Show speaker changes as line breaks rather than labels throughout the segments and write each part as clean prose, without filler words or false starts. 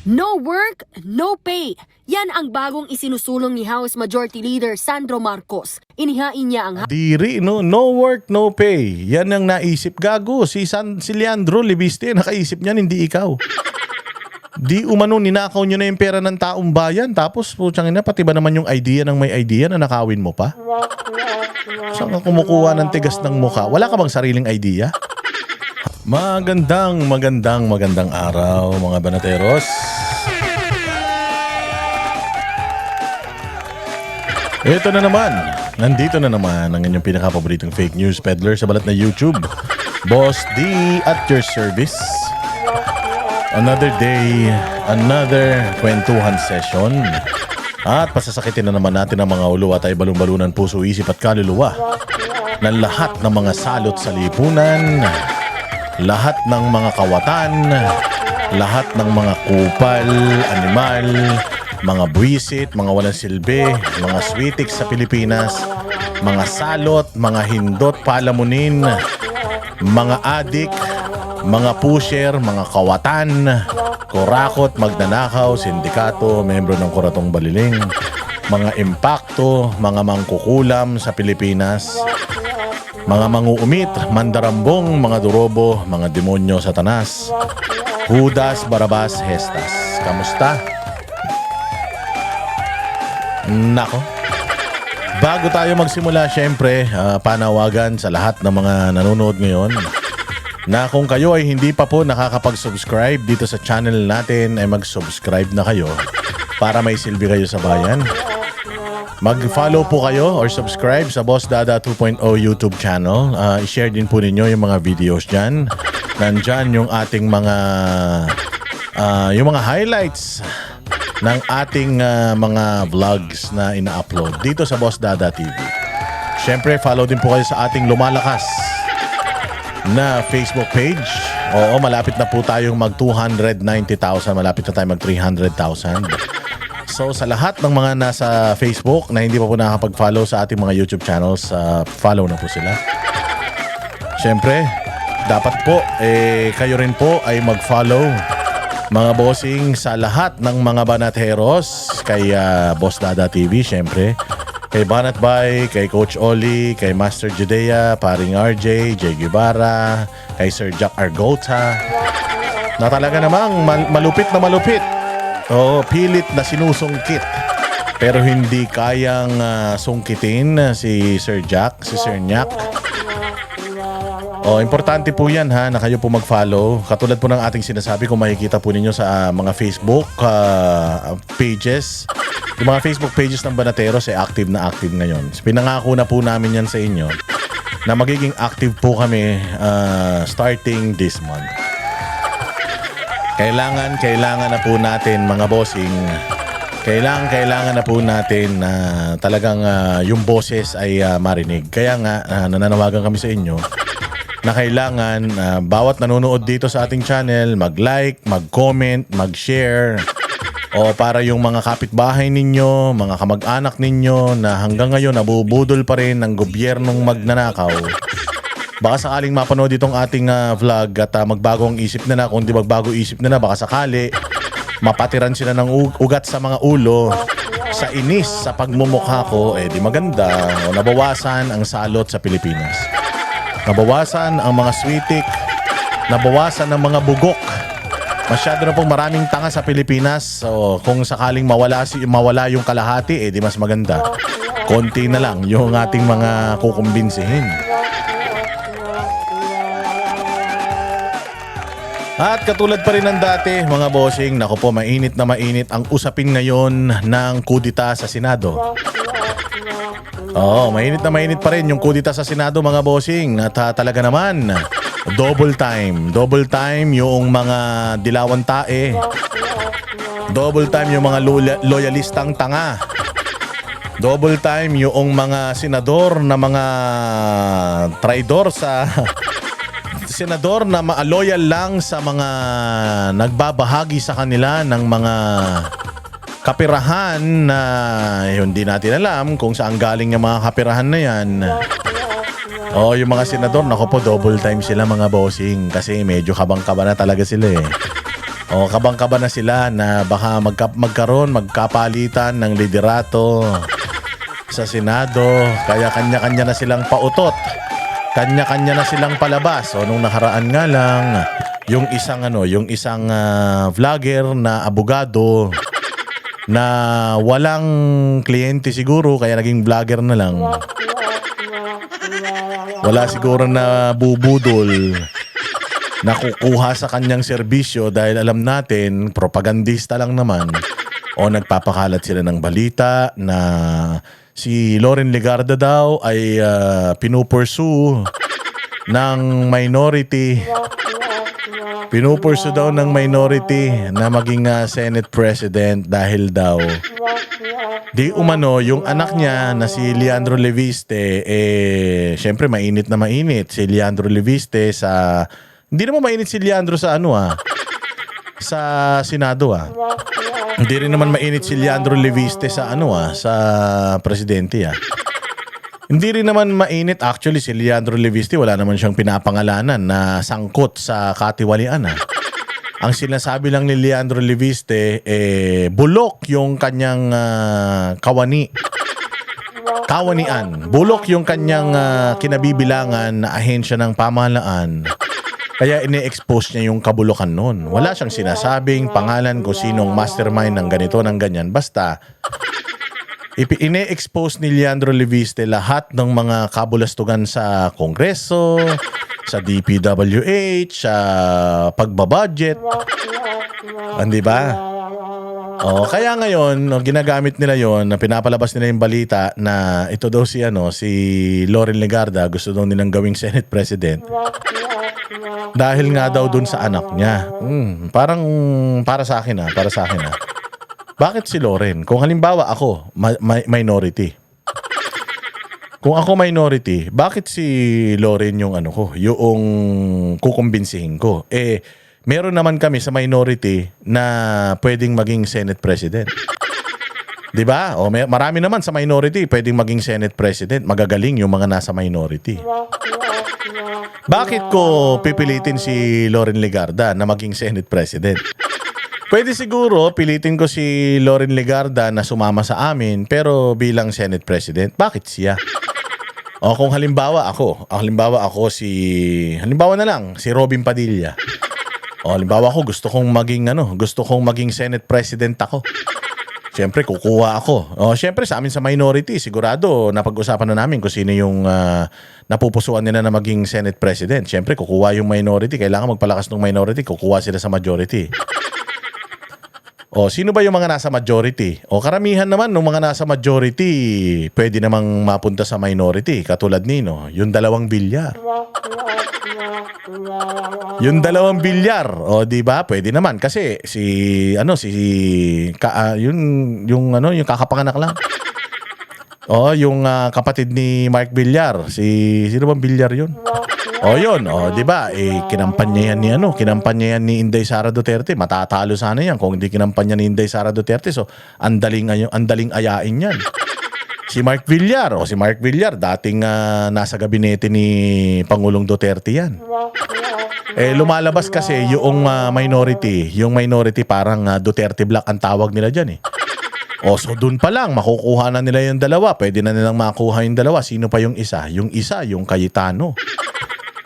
No work, no pay. Yan ang bagong isinusulong ni House Majority Leader Sandro Marcos. Inihain niya ang
Diri, no? No work, no pay. Yan ang naisip. Gago, si Leandro Libiste, nakaisip niyan, hindi ikaw. Di umano, ninakaw nyo na yung pera ng taong bayan. Tapos, putsang ina, pati ba naman yung idea ng may idea na nakawin mo pa? Saan ka kumukuha ng tigas ng mukha? Wala ka bang sariling idea? Magandang araw, mga banateros. Ito na naman. Nandito na naman ang inyong pinaka-paboritong fake news peddler sa balat na YouTube. Boss D at your service. Another day, another kwentuhan session. At pasasakitin na naman natin ang mga ulo at ay balon-balunan puso, isip at kaluluwa ng lahat ng mga salot sa lipunan, lahat ng mga kawatan, lahat ng mga kupal, animal, mga buwisit, mga walang silbi, mga switik sa Pilipinas, mga salot, mga hindot, palamunin, mga adik, mga pusher, mga kawatan, kurakot, magnanakaw, sindikato, membro ng Kuratong Baliling, mga impakto, mga mangkukulam sa Pilipinas, mga manguumit, mandarambong, mga durobo, mga demonyo, satanas, Judas, Barabas, Hestas. Kamusta? Nako. Bago tayo magsimula, syempre, panawagan sa lahat ng mga nanonood ngayon na kung kayo ay hindi pa po nakakapag-subscribe dito sa channel natin, ay mag-subscribe na kayo para may silbi kayo sa bayan. Mag-follow po kayo or subscribe sa Boss Dada 2.0 YouTube channel. I-share din po ninyo yung mga videos dyan. Nandyan yung ating yung mga highlights ng ating mga vlogs na ina-upload dito sa Boss Dada TV. Siyempre, follow din po kayo sa ating lumalakas na Facebook page. Oo, malapit na po tayong mag 290,000. Malapit na tayo mag 300,000. So sa lahat ng mga nasa Facebook na hindi pa po nakakapag-follow sa ating mga YouTube channels, follow na po sila. Siyempre, dapat po kayo rin po ay mag-follow, mga bossing, sa lahat ng mga banateros kay Boss Dada TV, siyempre. Kay Banat Bay, kay Coach Oli, kay Master Judea, Paring RJ, Jay Guevara, kay Sir Jack Argota, na talaga namang malupit na malupit. Oo, pilit na sinusungkit. Pero hindi kayang sungkitin si Sir Jack, si Sir Nyak. Oh, importante po yan ha, na kayo po mag-follow. Katulad po ng ating sinasabi, kung makikita po ninyo sa mga Facebook pages. Yung mga Facebook pages ng Banateros ay active na active ngayon. Pinangako na po namin yan sa inyo na magiging active po kami starting this month. Kailangan na po natin, mga bossing, kailangan na po natin na talagang yung boses ay marinig. Kaya nga, nananawagan kami sa inyo na kailangan bawat nanonood dito sa ating channel, mag-like, mag-comment, mag-share. O para yung mga kapitbahay ninyo, mga kamag-anak ninyo na hanggang ngayon nabubudol pa rin ng gobyernong magnanakaw. Baka sakaling mapanood itong ating vlog at magbago ang isip nila. Kung di magbago isip nila, baka sakali mapatiran sila ng ugat sa mga ulo sa inis sa pagmumukha ko, di maganda. O nabawasan ang salot sa Pilipinas. Nabawasan ang mga switik. Nabawasan ang mga bugok. Masyado na pong maraming tanga sa Pilipinas. So kung sakaling mawala yung kalahati, di mas maganda. Konti na lang yung ating mga kukumbinsihin. At katulad pa rin ng dati, mga bossing, naku po, mainit na mainit ang usapin ngayon ng kudita sa Senado. Oo, mainit na mainit pa rin yung kudita sa Senado, mga bossing. At talaga naman, double time yung mga dilawan tae. Double time yung mga loyalistang tanga. Double time yung mga senador na mga traidor sa senador na loyal lang sa mga nagbabahagi sa kanila ng mga kapirahan na hindi natin alam kung saan galing yung mga kapirahan na yan. O yung mga senador, naku po, double time sila, mga bossing, kasi medyo kabang-kaba na talaga sila O kabang-kaba na sila na baka magkapalitan ng liderato sa Senado. Kaya kanya-kanya na silang pautot. Kanya-kanya na silang palabas. O nung nakaraan nga lang, yung isang vlogger na abogado na walang kliyente siguro kaya naging vlogger na lang. Wala siguro na bubudol na kukuha sa kanyang serbisyo dahil alam natin, propagandista lang naman o nagpapakalat sila ng balita na si Loren Legarda daw ay pinupursue ng minority. Pinupursue daw ng minority na maging Senate President dahil daw di umano yung anak niya na si Leandro Leviste, syempre mainit na mainit si Leandro Leviste sa... Hindi naman mainit si Leandro sa sa Senado Hindi rin naman mainit si Leandro Leviste sa sa presidente Hindi rin naman mainit actually si Leandro Leviste, wala naman siyang pinapangalanan na sangkot sa katiwalian Ang sinasabi lang ni Leandro Leviste, bulok yung kanyang kawanian. Bulok yung kanyang kinabibilangan na ahensya ng pamahalaan. Kaya ine-expose niya yung kabulukan nun. Wala siyang sinasabing pangalan kung sinong mastermind ng ganito, ng ganyan. Basta, ine-expose ni Leandro Leviste lahat ng mga kabulastugan sa Kongreso, sa DPWH, sa pagbabudget. Hindi ba? Kaya ngayon, ginagamit nila yon na pinapalabas nila yung balita na ito daw si Loren Legarda gusto daw nilang gawing Senate President. Dahil nga daw dun sa anak niya. Parang para sa akin Bakit si Loren? Kung halimbawa ako, minority. Kung ako minority, bakit si Loren yung yung kukumbinsihin ko? Meron naman kami sa minority na pwedeng maging Senate President. 'Di ba? Marami naman sa minority pwedeng maging Senate President. Magagaling yung mga nasa minority. Bakit ko pipilitin si Loren Legarda na maging Senate President? Pwede siguro pilitin ko si Loren Legarda na sumama sa amin pero bilang Senate President. Bakit siya? Kung halimbawa ako si Robin Padilla. Halimbawa ako gusto kong maging Senate President ako. Siyempre kukuha ako. Siyempre sa amin sa minority, sigurado napag-usapan na namin kung sino yung napupusuan nila na maging Senate President. Siyempre kukuha yung minority, kailangan magpalakas ng minority, kukuha sila sa majority. Sino ba yung mga nasa majority? Karamihan naman ng mga nasa majority pwede namang mapunta sa minority. Katulad nino, yung dalawang bilyar. Yung dalawang bilyar, di ba? Pwede naman kasi yung kakapanganak lang. Yung kapatid ni Mark Villar, sino bang Villar yun? Yun, di ba? Kinampanya yan ni Inday Sara Duterte. Matatalo sana yan kung hindi kinampanya ni Inday Sara Duterte. So, andaling ayain yan. Si Mark Villar, dating nasa gabinete ni Pangulong Duterte yan. Lumalabas kasi yung minority parang Duterte Black ang tawag nila dyan so dun pa lang makukuha na nila yung dalawa. Pwede na nilang makuha yung dalawa. Sino pa yung isa? Yung Cayetano.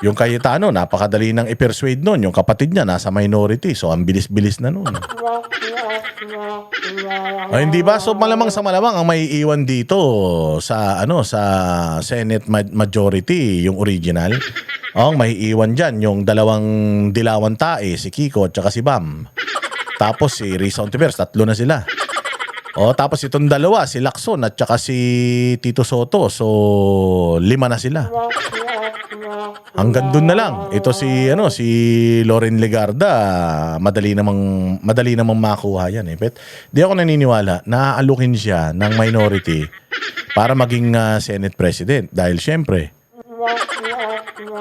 Yung Cayetano, napakadali nang i-persuade nun. Yung kapatid niya nasa minority. So ang bilis-bilis na nun. Hindi ba? So malamang ang maiiwan dito sa Senate majority, yung original. Ang maiiwan dyan, yung dalawang dilawan tae, si Kiko at saka si Bam. Tapos si Risa Ontiveros, 3 na sila. Tapos itong dalawa, si Lacson at saka si Tito Soto. So 5 na sila. Hanggang dun na lang. Ito si Loren Legarda, madali namang makuha yan But di ako naniniwala na aalukin siya ng minority para maging Senate President dahil syempre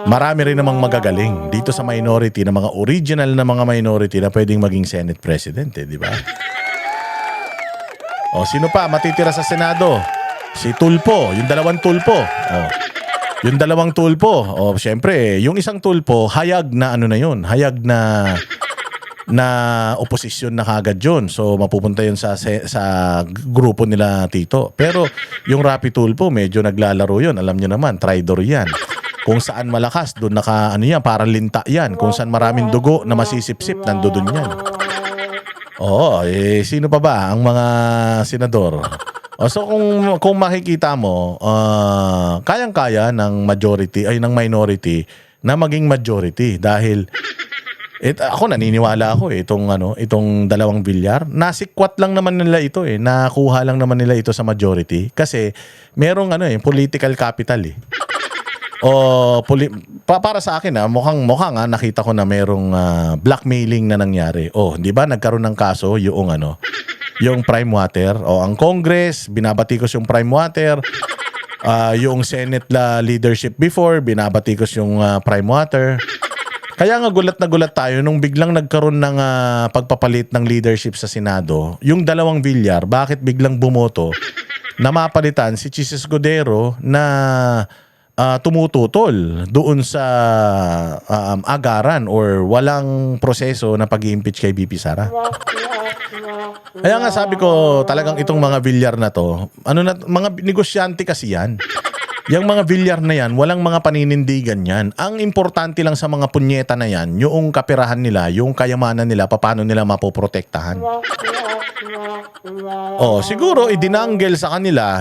marami rin namang magagaling dito sa minority na mga original na mga minority na pwedeng maging Senate President di ba? Sino pa matitira sa Senado? Si Tulpo, yung dalawang Tulpo. Yung dalawang Tulpo, syempre, yung isang Tulpo, hayag na hayag na na oposisyon na kagad yun. So mapupunta yun sa grupo nila Tito. Pero yung Rapi Tulfo, medyo naglalaro yun. Alam nyo naman, traitor yan. Kung saan malakas, doon yan, parang linta yan. Kung saan maraming dugo na masisipsip, nandoon yan. Oo, sino pa ba ang mga senador? So kung makikita mo, kayang-kaya ng ng minority na maging majority dahil ako naniniwala ako itong dalawang Villar. Nasikwat lang naman nila ito nakuha lang naman nila ito sa majority kasi merong political capital para sa akin mukhang nakita ko na merong blackmailing na nangyari. Di ba nagkaroon ng kaso yung Prime Water ang Congress binabatikos yung Prime Water. Yung Senate leadership before binabatikos yung Prime Water. Kaya nga gulat na gulat tayo nung biglang nagkaroon ng pagpapalit ng leadership sa Senado. Yung dalawang Villar, bakit biglang bumoto na mapalitan si Chis Escudero na tumututol doon sa agaran or walang proseso na pag-i-impeach kay VP Sara. Kaya nga sabi ko talagang itong mga Villar na to, mga negosyante kasi yan. Yung mga Villar na yan, walang mga paninindigan yan. Ang importante lang sa mga punyeta na yan, yung kapirahan nila, yung kayamanan nila, paano nila mapoprotektahan. Siguro idinanggel sa kanila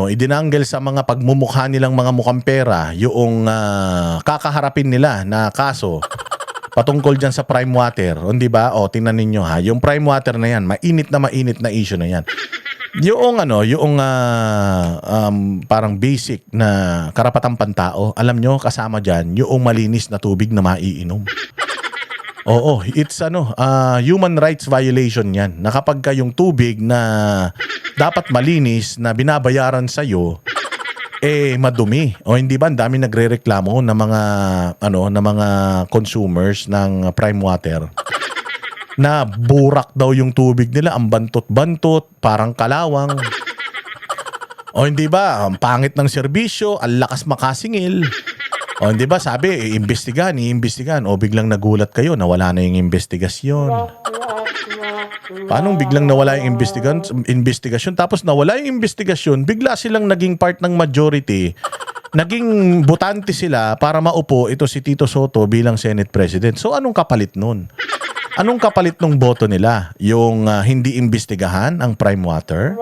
idinanggel sa mga pagmumukha nilang mga mukhang pera, yung kakaharapin nila na kaso patungkol dyan sa Prime Water. Di ba? Tingnan ninyo yung Prime Water na yan, mainit na issue na yan. Yung parang basic na karapatang pantao, alam nyo, kasama dyan, yung malinis na tubig na maiinom. It's human rights violation yan. Na kapag yung tubig na dapat malinis na binabayaran sa'yo, madumi. Hindi ba? Ang dami nagrereklamo ng mga consumers ng Prime Water na burak daw yung tubig nila, ang bantot-bantot, parang kalawang. Hindi ba? Ang pangit ng serbisyo, ang lakas makasingil. Hindi ba? Sabi, iimbestigan. Biglang nagulat kayo, nawala na yung investigasyon. Paano biglang nawala yung investigasyon? Tapos nawala yung investigasyon, bigla silang naging part ng majority. Naging botante sila para maupo ito si Tito Soto bilang Senate President. So anong kapalit nun? Anong kapalit ng boto nila? Yung hindi imbestigahan ang Prime Water?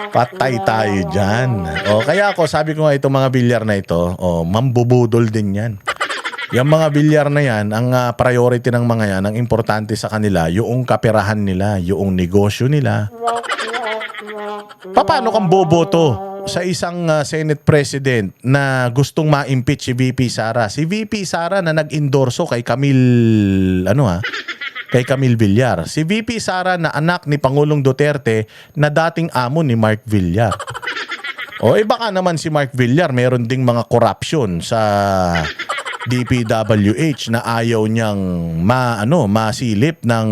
Patay tayo dyan. Kaya ako, sabi ko nga itong mga Villar na ito, mambubudol din yan. Yung mga Villar na yan, ang priority ng mga yan, ang importante sa kanila, yung kaperahan nila, yung negosyo nila. Paano kang boboto sa isang Senate President na gustong ma-impeach si VP Sara? Si VP Sara na nag-endorso kay Camille Villar. Si VP Sara na anak ni Pangulong Duterte na dating amo ni Mark Villar. Baka naman si Mark Villar meron ding mga corruption sa DPWH na ayaw niyang masilip ng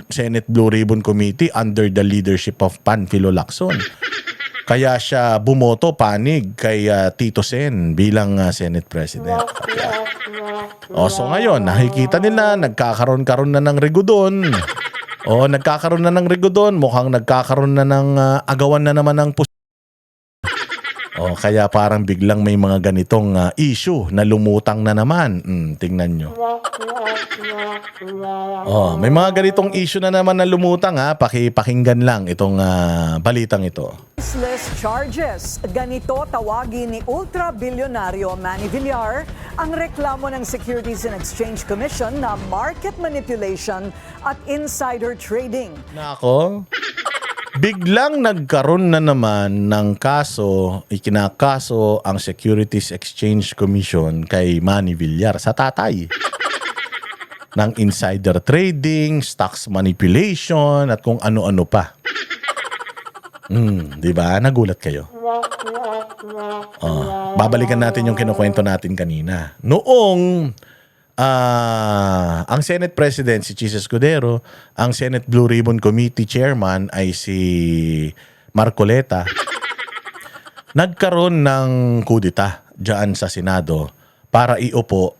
Senate Blue Ribbon Committee under the leadership of Panfilo Lacson. Kaya siya bumoto panig kay Tito Sen bilang Senate President. So ngayon, nakikita nila, nagkakaroon na ng rigudon. Mukhang nagkakaroon na ng agawan na naman ng kaya parang biglang may mga ganitong issue na lumutang na naman. Tingnan nyo. May mga ganitong issue na naman na lumutang pakinggan lang itong balitang ito.
Baseless charges. Ganito tawagin ni ultra-bilyonaryo Manny Villar ang reklamo ng Securities and Exchange Commission na market manipulation at insider trading.
Nako. Biglang nagkaroon na naman ng ikinakaso ang Securities Exchange Commission kay Manny Villar sa tatay. Ng insider trading, stocks manipulation, at kung ano-ano pa. Di ba? Nagulat kayo. Babalikan natin yung kinukwento natin kanina. Noong ang Senate President si Chis Escudero, ang Senate Blue Ribbon Committee Chairman ay si Marcoleta, nagkaroon ng kudita dyan sa Senado para iupo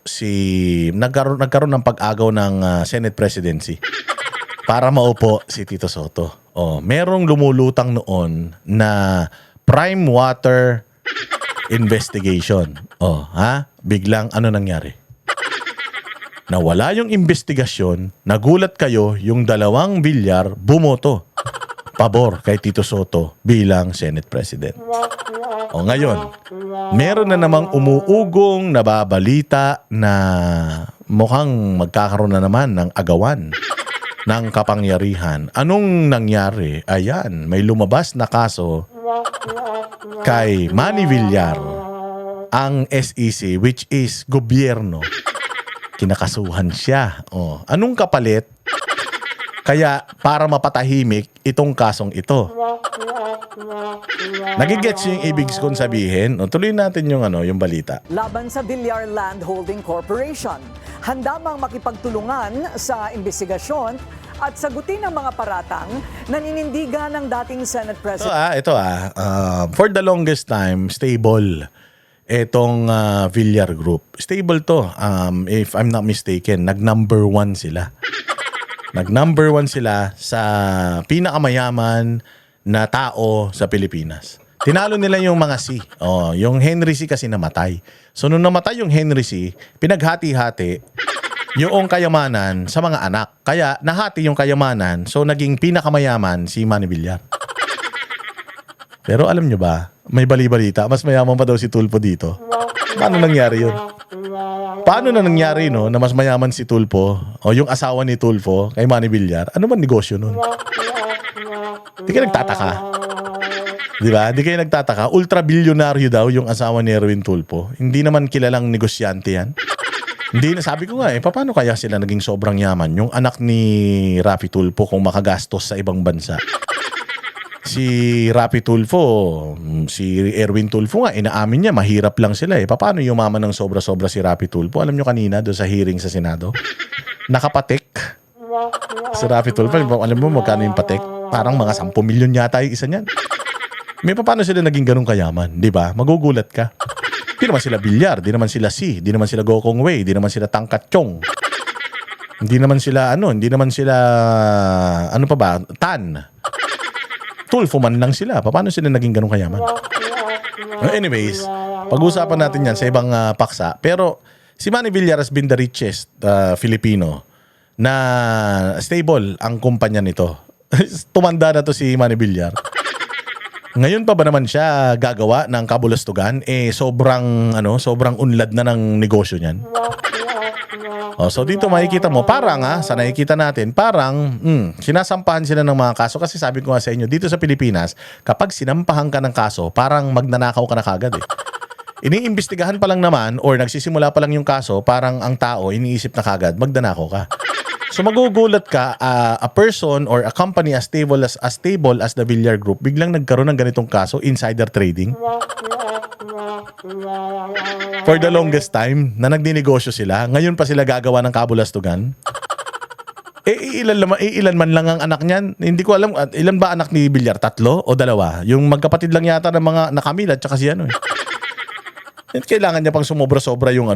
nagkaroon ng pag-agaw ng Senate presidency para maupo si Tito Soto. Merong lumulutang noon na prime water investigation. Biglang ano nangyari? Nawala yung investigasyon, nagulat kayo, yung dalawang Villar bumoto pabor kay Tito Soto bilang Senate President. Ngayon, meron na namang umuugong nababalita na mukhang magkakaroon na naman ng agawan ng kapangyarihan. Anong nangyari? Ayan, may lumabas na kaso kay Manny Villar, ang SEC, which is gobyerno. Kinakasuhan siya. Anong kapalit? Kaya para mapatahimik itong kasong ito. Nagigets yung ibig kong sabihin. Tuloy natin yung balita.
Laban sa Villar Land Holding Corporation, handa mang makipagtulungan sa investigasyon at sagutin ang mga paratang na ninindigan ng dating Senate President.
Ito for the longest time, stable etong Villar Group. Stable to. If I'm not mistaken, nag-number 1 sila. Nag-number 1 sila sa pinakamayaman na tao sa Pilipinas. Tinalo nila yung mga C. Yung Henry C kasi namatay. So nung namatay yung Henry C, pinaghati-hati yung kayamanan sa mga anak. Kaya nahati yung kayamanan, so naging pinakamayaman si Manny Villar. Pero alam nyo ba, may bali-balita, mas mayaman pa daw si Tulfo dito. Paano nangyari yun? Paano na nangyari na mas mayaman si Tulfo o yung asawa ni Tulfo kay Manny Villar? Ano man negosyo nun? Di kayo nagtataka. Di ba? Di kayo nagtataka. Ultra-bilyonaryo daw yung asawa ni Erwin Tulfo. Hindi naman kilalang negosyante yan. Hindi na, sabi ko nga paano kaya sila naging sobrang yaman? Yung anak ni Rafi Tulfo kung makagastos sa ibang bansa. Si Rafi Tulfo, si Erwin Tulfo nga, inaamin niya, mahirap lang sila Paano yumaman ng sobra-sobra si Rafi Tulfo? Alam niyo kanina doon sa hearing sa Senado? Nakapatek. Si Rafi Tulfo, alam mo magkano yung patek? Parang mga 10 milyon yata yung isa niyan. May paano sila naging ganun kayaman? Di ba? Magugulat ka. Di naman sila Villar, di naman sila Si, di naman sila Gokong Wei, di naman sila Tangkat Chong. Hindi naman sila ano pa ba? Tan. Tulfo man lang sila. Paano sila naging ganun kayaman? Anyways, pag-usapan natin yan sa ibang paksa. Pero si Manny Villar has been the richest Filipino na stable ang kumpanya nito. Tumanda na to si Manny Villar. Ngayon pa ba naman siya gagawa ng kabulastugan? Sobrang unlad na ng negosyo niyan. So dito makikita mo, parang sa nakikita natin, parang sinasampahan sila ng mga kaso. Kasi sabi ko nga sa inyo, dito sa Pilipinas, kapag sinampahan ka ng kaso, parang magnanakaw ka na kagad Iniimbestigahan pa lang naman or nagsisimula pa lang yung kaso, parang ang tao iniisip na kagad, magnanakaw ka. So magugulat ka, a person or a company as stable as the Villar Group, biglang nagkaroon ng ganitong kaso, insider trading. For the longest time na nagdinegosyo sila, ngayon pa sila gagawa ng kabulastugan. Ilan man lang ang anak niyan? Hindi ko alam, ilan ba anak ni Villar? 3 o 2? Yung magkapatid lang yata ng mga nakamila at saka si Kailangan niya pang sumobra-sobra yung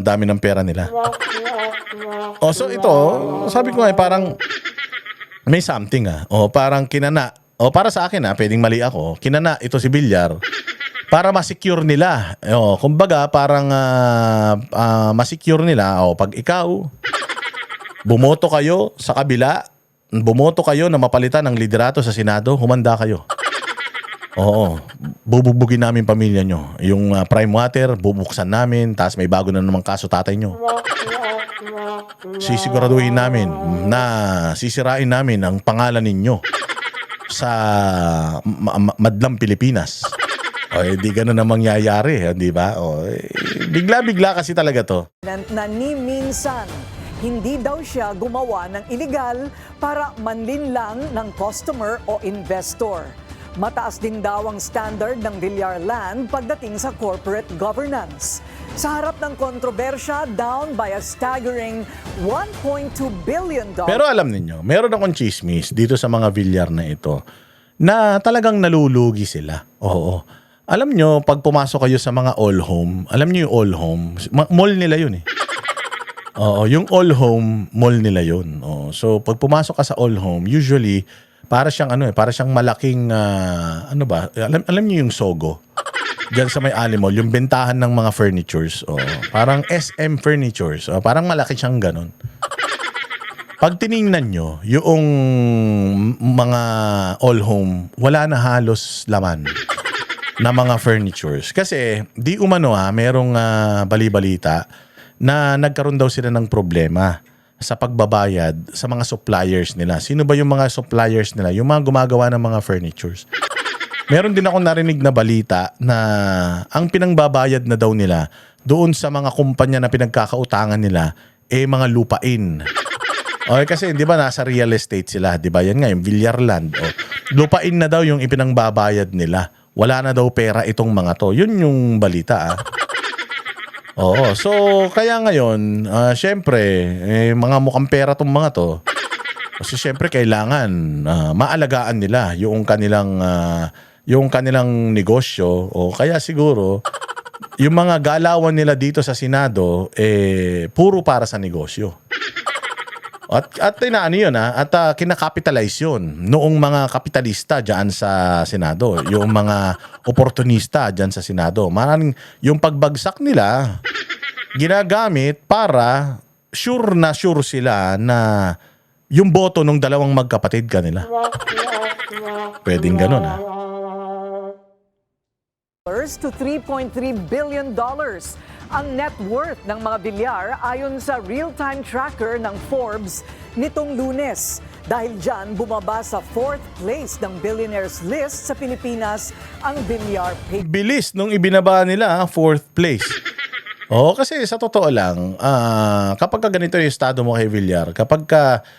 dami ng pera nila. So ito, sabi ko nga parang may something parang kinana. Para sa akin pwedeng mali ako. Kinana ito si Villar para ma-secure nila. Kumbaga parang ma-secure nila pag ikaw bumoto kayo sa kabila, bumoto kayo na mapalitan ng liderato sa Senado, humanda kayo. Bubugbugin namin pamilya nyo. Yung prime water, bubuksan namin, tapos may bago na namang kaso tatay nyo. Sisiguraduhin namin na sisirain namin ang pangalan ninyo sa madlang Pilipinas. Di ganun na mangyayari, di ba? Bigla-bigla kasi talaga to.
Na ni minsan, hindi daw siya gumawa ng illegal para manlinlang ng customer o investor. Mataas din daw ang standard ng Villar Land pagdating sa corporate governance. Sa harap ng kontrobersya, down by a staggering $1.2 billion.
Pero alam niyo, meron akong chismis dito sa mga Villar na ito na talagang nalulugi sila. Alam nyo, pag pumasok kayo sa mga all home, alam nyo yung all home, mall nila yun eh. Oo, yung all home, mall nila yun. Oo, so, pag pumasok ka sa all home, usually, para siyang para siyang malaking, alam nyo yung Sogo? Diyan sa may Alimol, yung bentahan ng mga furnitures. Oo, parang SM Furnitures. Oo, parang malaki siyang ganun. Pag tiningnan nyo, yung mga all home, wala na halos laman na mga furnitures. Kasi, di umano merong bali-balita na nagkaroon daw sila ng problema sa pagbabayad sa mga suppliers nila. Sino ba yung mga suppliers nila? Yung mga gumagawa ng mga furnitures. Meron din ako narinig na balita na ang pinangbabayad na daw nila doon sa mga kumpanya na pinagkakautangan nila mga lupain. Okay, kasi di ba nasa real estate sila, di ba? Yan nga, yung Villarland. Lupain na daw yung ipinangbabayad nila. Wala na daw pera itong mga to. Yun yung balita Oo, so kaya ngayon, syempre, mga mukhang pera tong mga to. Kasi syempre kailangan maalagaan nila yung kanilang negosyo o kaya siguro yung mga galawan nila dito sa Senado puro para sa negosyo. At kinakapitalize yun noong mga kapitalista diyan sa Senado, yung mga oportunista diyan sa Senado. Maraming yung pagbagsak nila ginagamit para sure sila na yung boto ng dalawang magkapatid kanila. Pwedeng ganun
to $3.3 billion ang net worth ng mga bilyar ayon sa real-time tracker ng Forbes nitong Lunes. Dahil dyan, bumaba sa 4th place ng billionaires list sa Pilipinas ang bilyar pay.
Bilis nung ibinaba nila 4th place. Kasi sa totoo lang, kapag ganito yung estado mo kay Villar, kapag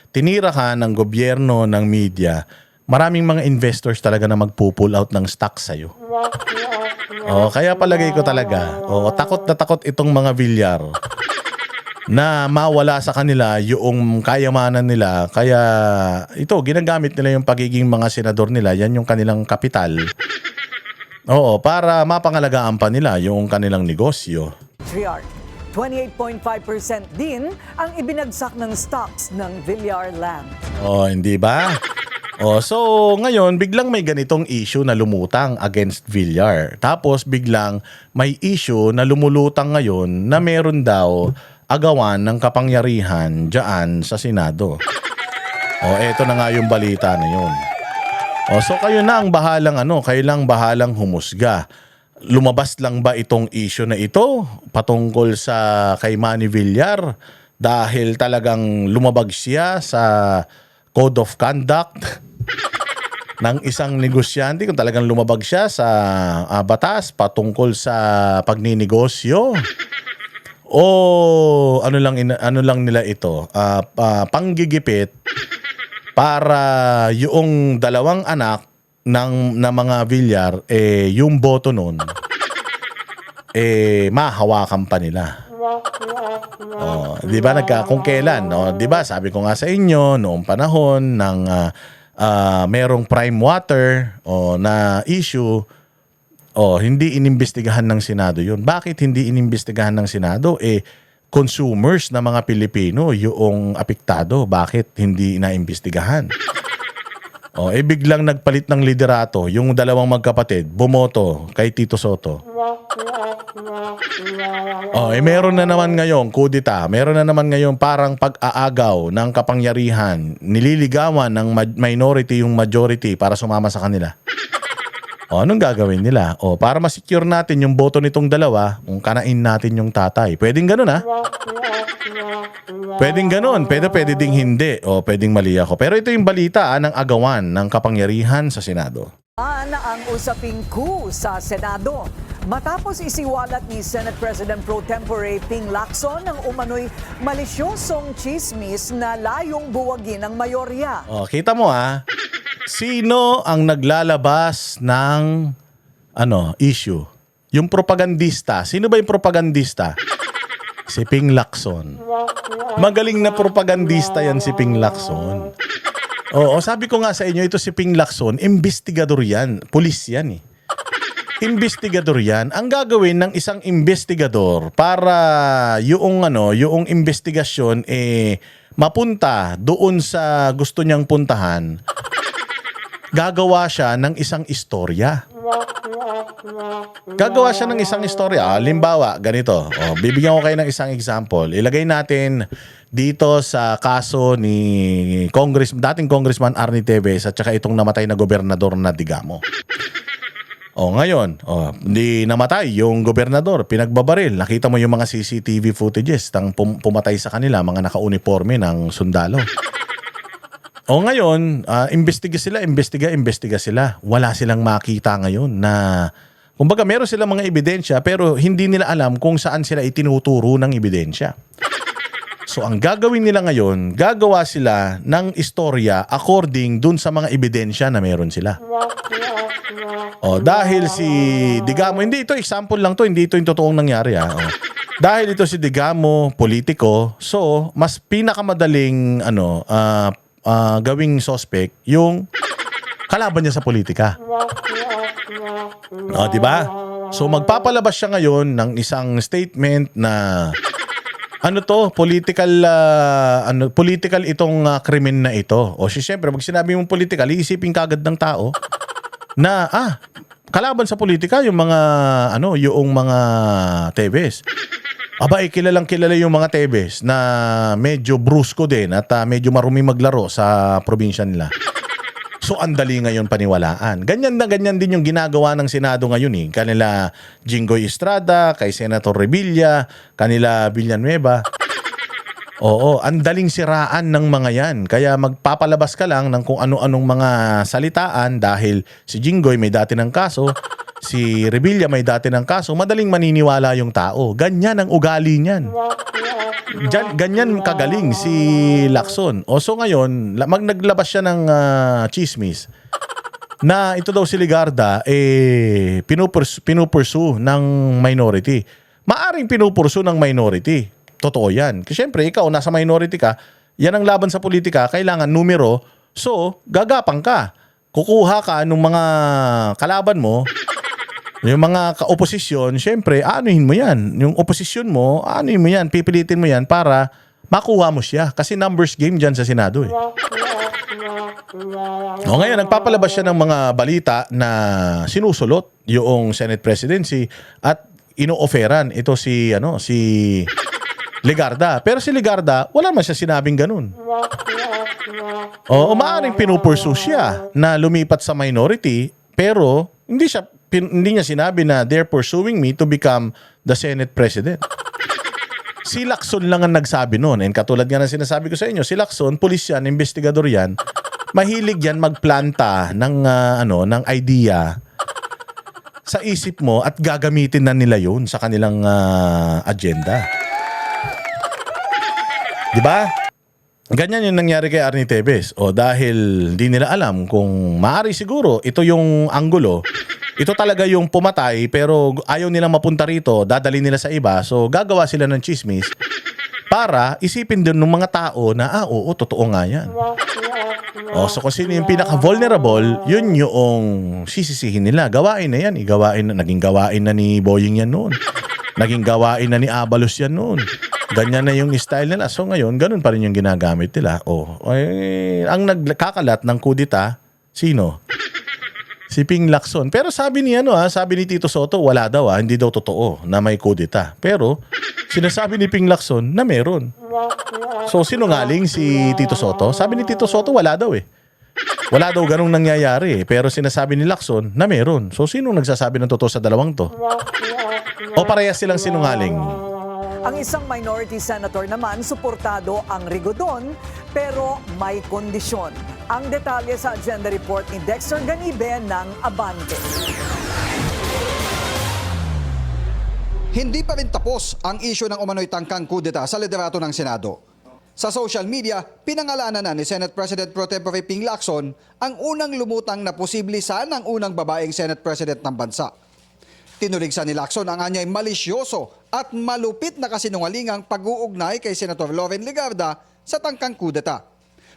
tinira ka ng gobyerno, ng media, maraming mga investors talaga na magpo-pull out ng stocks sa'yo. Kaya palagay ko talaga, takot na takot itong mga Villar na mawala sa kanila yung kayamanan nila. Kaya ito, ginagamit nila yung pagiging mga senador nila, yan yung kanilang kapital. Para mapangalagaan pa nila yung kanilang negosyo.
28.5% din ang ibinagsak ng stocks ng Villar Land.
Hindi ba? So ngayon biglang may ganitong issue na lumutang against Villar. Tapos biglang may issue na lumulutang ngayon na meron daw agawan ng kapangyarihan diyan sa Senado. Eto na nga yung balita na yun. So kayo na ang bahalang humusga. Lumabas lang ba itong issue na ito patungkol sa kay Manny Villar dahil talagang lumabag siya sa Code of Conduct ng isang negosyante, kung talagang lumabag siya sa batas patungkol sa pagninegosyo? O ano lang nila ito? Panggigipit para yung dalawang anak ng mga Villar yung boto nun mahawakan pa nila. Di ba kung kailan, di ba sabi ko nga sa inyo noong panahon ng merong prime water na issue, hindi inimbestigahan ng Senado yun. Bakit hindi inimbestigahan ng Senado? Consumers na mga Pilipino yung apektado. Bakit hindi naimbestigahan? Biglang nagpalit ng liderato yung dalawang magkapatid, bumoto kay Tito Soto. Meron na naman ngayon kudita, meron na naman ngayon parang pag-aagaw ng kapangyarihan, nililigawan ng minority yung majority para sumama sa kanila. Anong gagawin nila? Para ma-secure natin yung boto nitong dalawa, kanain natin yung tatay. Pwedeng ganun Pwedeng ganun, pwede ding hindi. Pwedeng mali ako. Pero ito yung balita ng agawan ng kapangyarihan sa Senado.
Ang usaping coup sa Senado. Matapos isiwalat ni Senate President Pro Tempore Ping Lacson ang umano'y malisyosong chismis na layong buwagin ang mayorya.
Kita mo sino ang naglalabas ng issue? Yung propagandista. Sino ba yung propagandista? Si Ping Lacson. Magaling na propagandista yan si Ping Lacson. Sabi ko nga sa inyo, ito si Ping Lacson, investigador yan. Pulis yan investigador yan. Ang gagawin ng isang investigador para yung investigasyon mapunta doon sa gusto niyang puntahan, gagawa siya ng isang istorya. Gagawa siya ng isang istorya. Halimbawa, ganito. Bibigyan ko kayo ng isang example. Ilagay natin dito sa kaso ni dating Congressman Arnie Teves at saka itong namatay na gobernador na Digamo. Ngayon, hindi namatay yung gobernador, pinagbabaril. Nakita mo yung mga CCTV footages ng pumatay sa kanila, mga naka-uniforme ng sundalo. Ngayon, imbestiga sila. Wala silang makita ngayon na, kumbaga meron silang mga ebidensya pero hindi nila alam kung saan sila itinuturo ng ebidensya. So ang gagawin nila ngayon, gagawa sila ng istorya according dun sa mga ebidensya na meron sila. Dahil si Digamo, hindi ito example lang to, hindi ito yung totoong nangyari. Dahil ito si Digamo, politiko, so mas pinakamadaling gawing suspect yung kalaban niya sa politika. Di ba? So magpapalabas siya ngayon ng isang statement na political itong krimen na ito. Siyempre, pag sinabi mong political, iisipin kagad ng tao na kalaban sa politika yung mga Teves. Kilalang kilala yung mga Teves na medyo brusko din at medyo marumi maglaro sa probinsya nila. So andali ngayon paniwalaan. Ganyan din yung ginagawa ng Senado ngayon Kanila Jinggoy Estrada, kay Senator Revilla, kanila Villanueva. Andaling siraan ng mga yan. Kaya magpapalabas ka lang ng kung ano-anong mga salitaan dahil si Jinggoy may dati ng kaso, si Revilla may dati ng kaso, madaling maniniwala yung tao. Ganyan ang ugali niyan. Ganyan kagaling si Lacson. So ngayon, naglabas siya ng chismis na ito daw si Legarda pinupursu ng minority. Maaring pinupursu ng minority. Totoo yan. Kasi syempre, ikaw, nasa minority ka, yan ang laban sa politika, kailangan numero, so, gagapang ka. Kukuha ka ng mga kalaban mo, yung mga ka-oposisyon, syempre, anuhin mo yan. Yung oposisyon mo, anuhin mo yan, pipilitin mo yan para makuha mo siya. Kasi numbers game dyan sa Senado ngayon, nagpapalabas siya ng mga balita na sinusulot yung Senate presidency at ino-offeran ito si Legarda. Pero si Legarda, wala man siya sinabing ganun. Maaaring pinupursu siya na lumipat sa minority, pero hindi niya sinabi na they're pursuing me to become the Senate President. Si Lacson lang ang nagsabi noon. And katulad nga ng sinasabi ko sa inyo, si Lacson, pulis yan, investigador yan, mahilig yan magplanta ng idea sa isip mo at gagamitin na nila yun sa kanilang agenda. Diba? Ganyan yung nangyari kay Arnie Teves. Dahil hindi nila alam kung maaari siguro ito yung anggulo. Ito talaga yung pumatay pero ayaw nilang mapunta rito, dadali nila sa iba. So gagawa sila ng chismis para isipin din ng mga tao na oo, totoo nga yan. So kung sino yung pinaka-vulnerable, yun yung sisisihin nila. Gawain na yan. Naging gawain na ni Boying yan noon. Naging gawain na ni Abalos yan noon. Ganyan na yung style nila. So ngayon, ganun pa rin yung ginagamit nila. Ang nagkakalat ng kudita, sino? Si Ping Lacson. Pero sabi ni Tito Soto, wala daw hindi daw totoo na may kudita. Pero sinasabi ni Ping Lacson na meron. So sinungaling si Tito Soto? Sabi ni Tito Soto, wala daw Wala daw ganung nangyayari pero sinasabi ni Lacson na meron. So sino nagsasabi ng totoo sa dalawang to? O parehas silang sinungaling?
Ang isang minority senator naman, suportado ang Rigodon, pero may kondisyon. Ang detalye sa agenda report ni Dexter Ganibe ng Abante.
Hindi pa rin tapos ang isyu ng umano'y tangkang kudeta sa liderato ng Senado. Sa social media, pinangalanan na ni Senate President Pro Tempore Ping Lacson ang unang lumutang na posible sanang unang babaeng Senate President ng bansa. Tinuligsa ni Lacson ang anyay malisyoso at malupit na kasinungalingang pag-uugnay kay Senator Loren Legarda sa tangkang kudeta.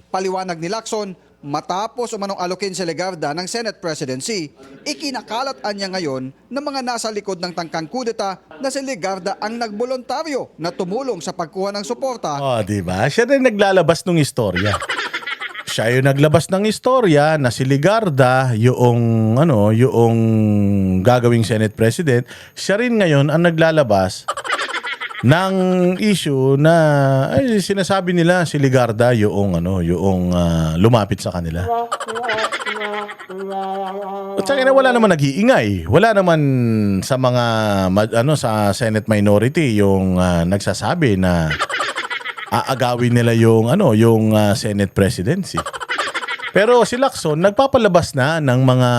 Paliwanag ni Lacson, matapos umanong alokin si Legarda ng Senate presidency, ikinakalat-an niya ngayon ng mga nasa likod ng tangkang kudeta na si Legarda ang nagbolontaryo na tumulong sa pagkuha ng suporta.
Oh, di ba? Siya rin naglalabas ng istorya. Siya yung naglabas ng istorya na si Legarda, yung gagawing Senate President, siya rin ngayon ang naglalabas ng issue na ay, sinasabi nila si Legarda yung lumapit sa kanila. At saka na wala naman nag-iingay. Wala naman sa mga sa Senate minority yung nagsasabi na aagawin nila yung Senate presidency. Pero si Lacson nagpapalabas na ng mga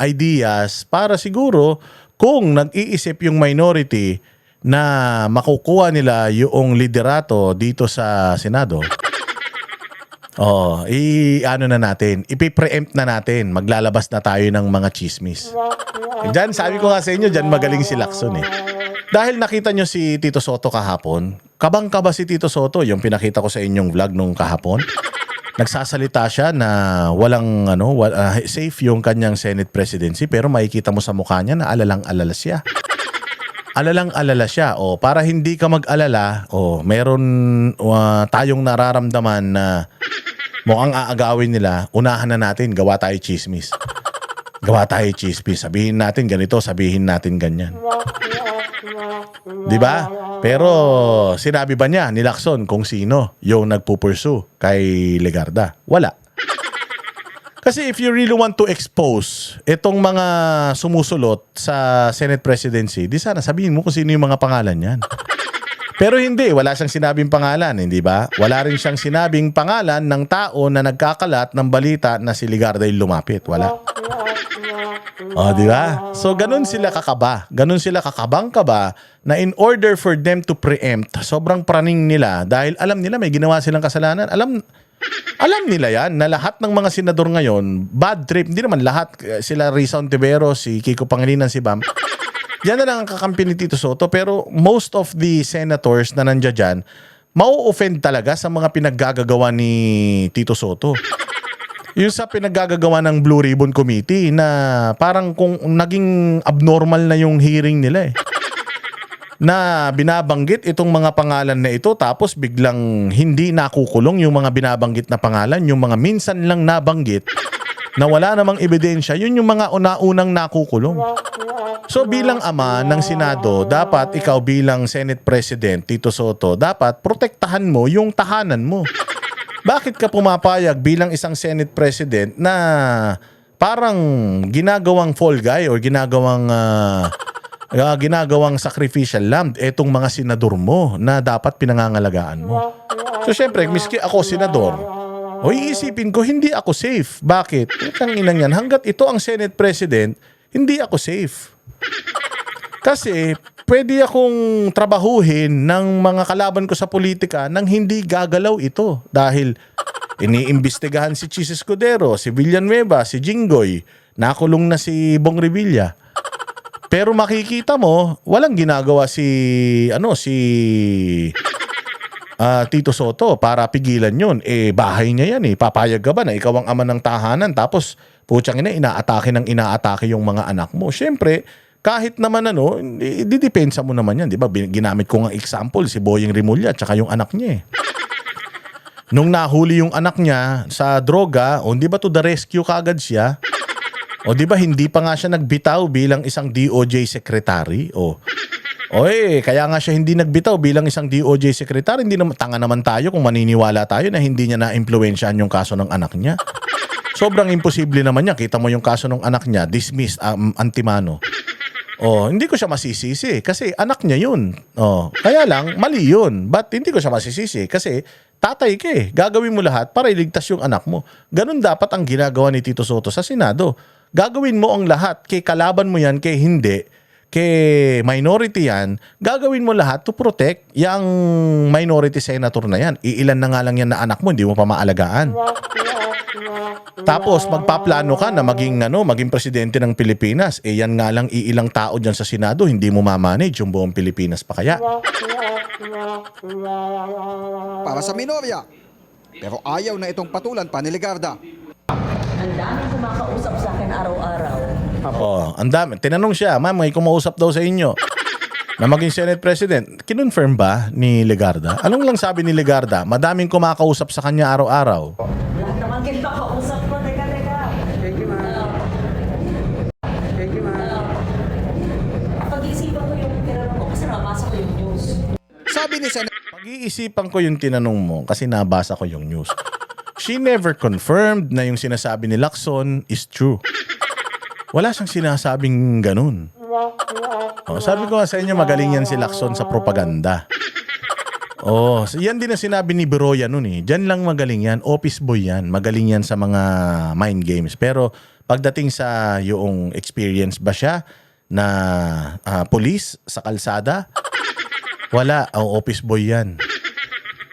ideas para siguro kung nag-iisip yung minority na makukuha nila yung liderato dito sa Senado. Ipi-preempt na natin. Maglalabas na tayo ng mga chismis. Diyan, sabi ko nga sa inyo, diyan magaling si Lacson eh. Dahil nakita nyo si Tito Soto kahapon, kabang-kaba si Tito Soto, yung pinakita ko sa inyong vlog nung kahapon. Nagsasalita siya na walang safe yung kanyang Senate presidency, pero makikita mo sa mukha niya na alalang-alala siya. Alalang-alala siya. O para hindi ka mag-alala, meron tayong nararamdaman na mukhang aagawin nila, unahan na natin, gawa tayo chismis. Gawa tayo chismis. Sabihin natin ganito, sabihin natin ganyan. Di ba? Pero sinabi ba niya ni Lacson kung sino yung nagpupursue kay Legarda? Wala. Kasi if you really want to expose itong mga sumusulot sa Senate presidency, di sana sabihin mo kung sino yung mga pangalan niyan. Pero hindi, wala siyang sinabing pangalan, hindi ba? Wala rin siyang sinabing pangalan ng tao na nagkakalat ng balita na si Legarda yung lumapit. Wala. Di ba? So, ganun sila kakaba. Ganun sila kakabang-kaba na in order for them to preempt, sobrang praning nila dahil alam nila may ginawa silang kasalanan. Alam nila yan na lahat ng mga senador ngayon, bad trip. Hindi naman lahat. Sila Risa Ontiveros, si Kiko Pangilinan, si Bam. Yan na lang ang kakampi ni Tito Soto. Pero most of the senators na nandiyan dyan, mau-offend talaga sa mga pinaggagawa ni Tito Soto. Yung sa pinaggagawa ng Blue Ribbon Committee na parang kung naging abnormal na yung hearing nila eh. Na binabanggit itong mga pangalan na ito tapos biglang hindi nakukulong yung mga binabanggit na pangalan, yung mga minsan lang nabanggit na wala namang ebidensya, yun yung mga una-unang nakukulong. So bilang ama ng Senado, dapat ikaw bilang Senate President, Tito Soto, dapat protektahan mo yung tahanan mo. Bakit ka pumapayag bilang isang Senate President na parang ginagawang fall guy or ginagawang sacrificial lamb etong mga senador mo na dapat pinangangalagaan mo? So syempre, miski ako senador, iisipin ko hindi ako safe. Bakit? Itang inang yan. Hanggat ito ang Senate President, hindi ako safe. Kasi pwede akong trabahuhin ng mga kalaban ko sa politika nang hindi gagalaw ito. Dahil iniimbestigahan si Chis Escudero, si Villanueva, si Jinggoy, nakulong na si Bong Revilla. Pero makikita mo, walang ginagawa si Tito Soto para pigilan yun. Bahay niya yan eh. Papayag ka ba na ikaw ang ama ng tahanan tapos putsang inaatake yung mga anak mo? Siyempre, kahit naman didepensa mo naman yan. Di ba? Ginamit ko nga example, si Boyeng Rimulya at saka yung anak niya eh. Nung nahuli yung anak niya sa droga, di ba to the rescue kagad siya? Di ba hindi pa nga siya nagbitaw bilang isang DOJ secretary? Kaya nga siya hindi nagbitaw bilang isang DOJ secretary. Hindi naman, tanga naman tayo kung maniniwala tayo na hindi niya na-impluwensyahan yung kaso ng anak niya. Sobrang imposible naman niya. Kita mo yung kaso ng anak niya, dismissed, antimano. Hindi ko siya masisisi kasi anak niya yun. Kaya lang, mali yun. But hindi ko siya masisisi kasi tatay ka eh. Gagawin mo lahat para iligtas yung anak mo. Ganun dapat ang ginagawa ni Tito Soto sa Senado. Gagawin mo ang lahat. Kay kalaban mo yan, kay hindi. Kay minority yan, gagawin mo lahat to protect yung minority senator na yan. Iilan na nga lang yan na anak mo, hindi mo pa maalagaan. Tapos magpaplano ka na maging presidente ng Pilipinas. Yan nga lang iilang tao dyan sa Senado, hindi mo mamanage yung buong Pilipinas pa kaya.
Para sa minorya. Pero ayaw na itong patulan pa ni Legarda.
Ang daming kumakausap sa akin araw-araw.
Oh, ang dami. Tinanong siya, ma'am, may kumausap daw sa inyo na maging Senate President. Kinonfirm ba ni Legarda? Anong lang sabi ni Legarda? Madaming kumakausap sa kanya araw-araw.
Lahat naman kayo kausap ko. Teka.
Thank you, ma'am. Thank you, ma'am.
Pag-iisipan ko yung tinanong ko kasi nabasa ko yung news.
Sabi ni Sen.
Pag-iisipan ko yung tinanong mo kasi nabasa ko yung news. She never confirmed na yung sinasabi ni Lacson is true. Wala siyang sinasabing ganun. Oh, sabi ko nga sa inyo, magaling yan si Lacson sa propaganda. Oh, yan din ang sinabi ni Beroya nun eh. Diyan lang magaling yan. Office boy yan. Magaling yan sa mga mind games. Pero pagdating sa yung experience ba siya na police sa kalsada, wala. Office boy yan.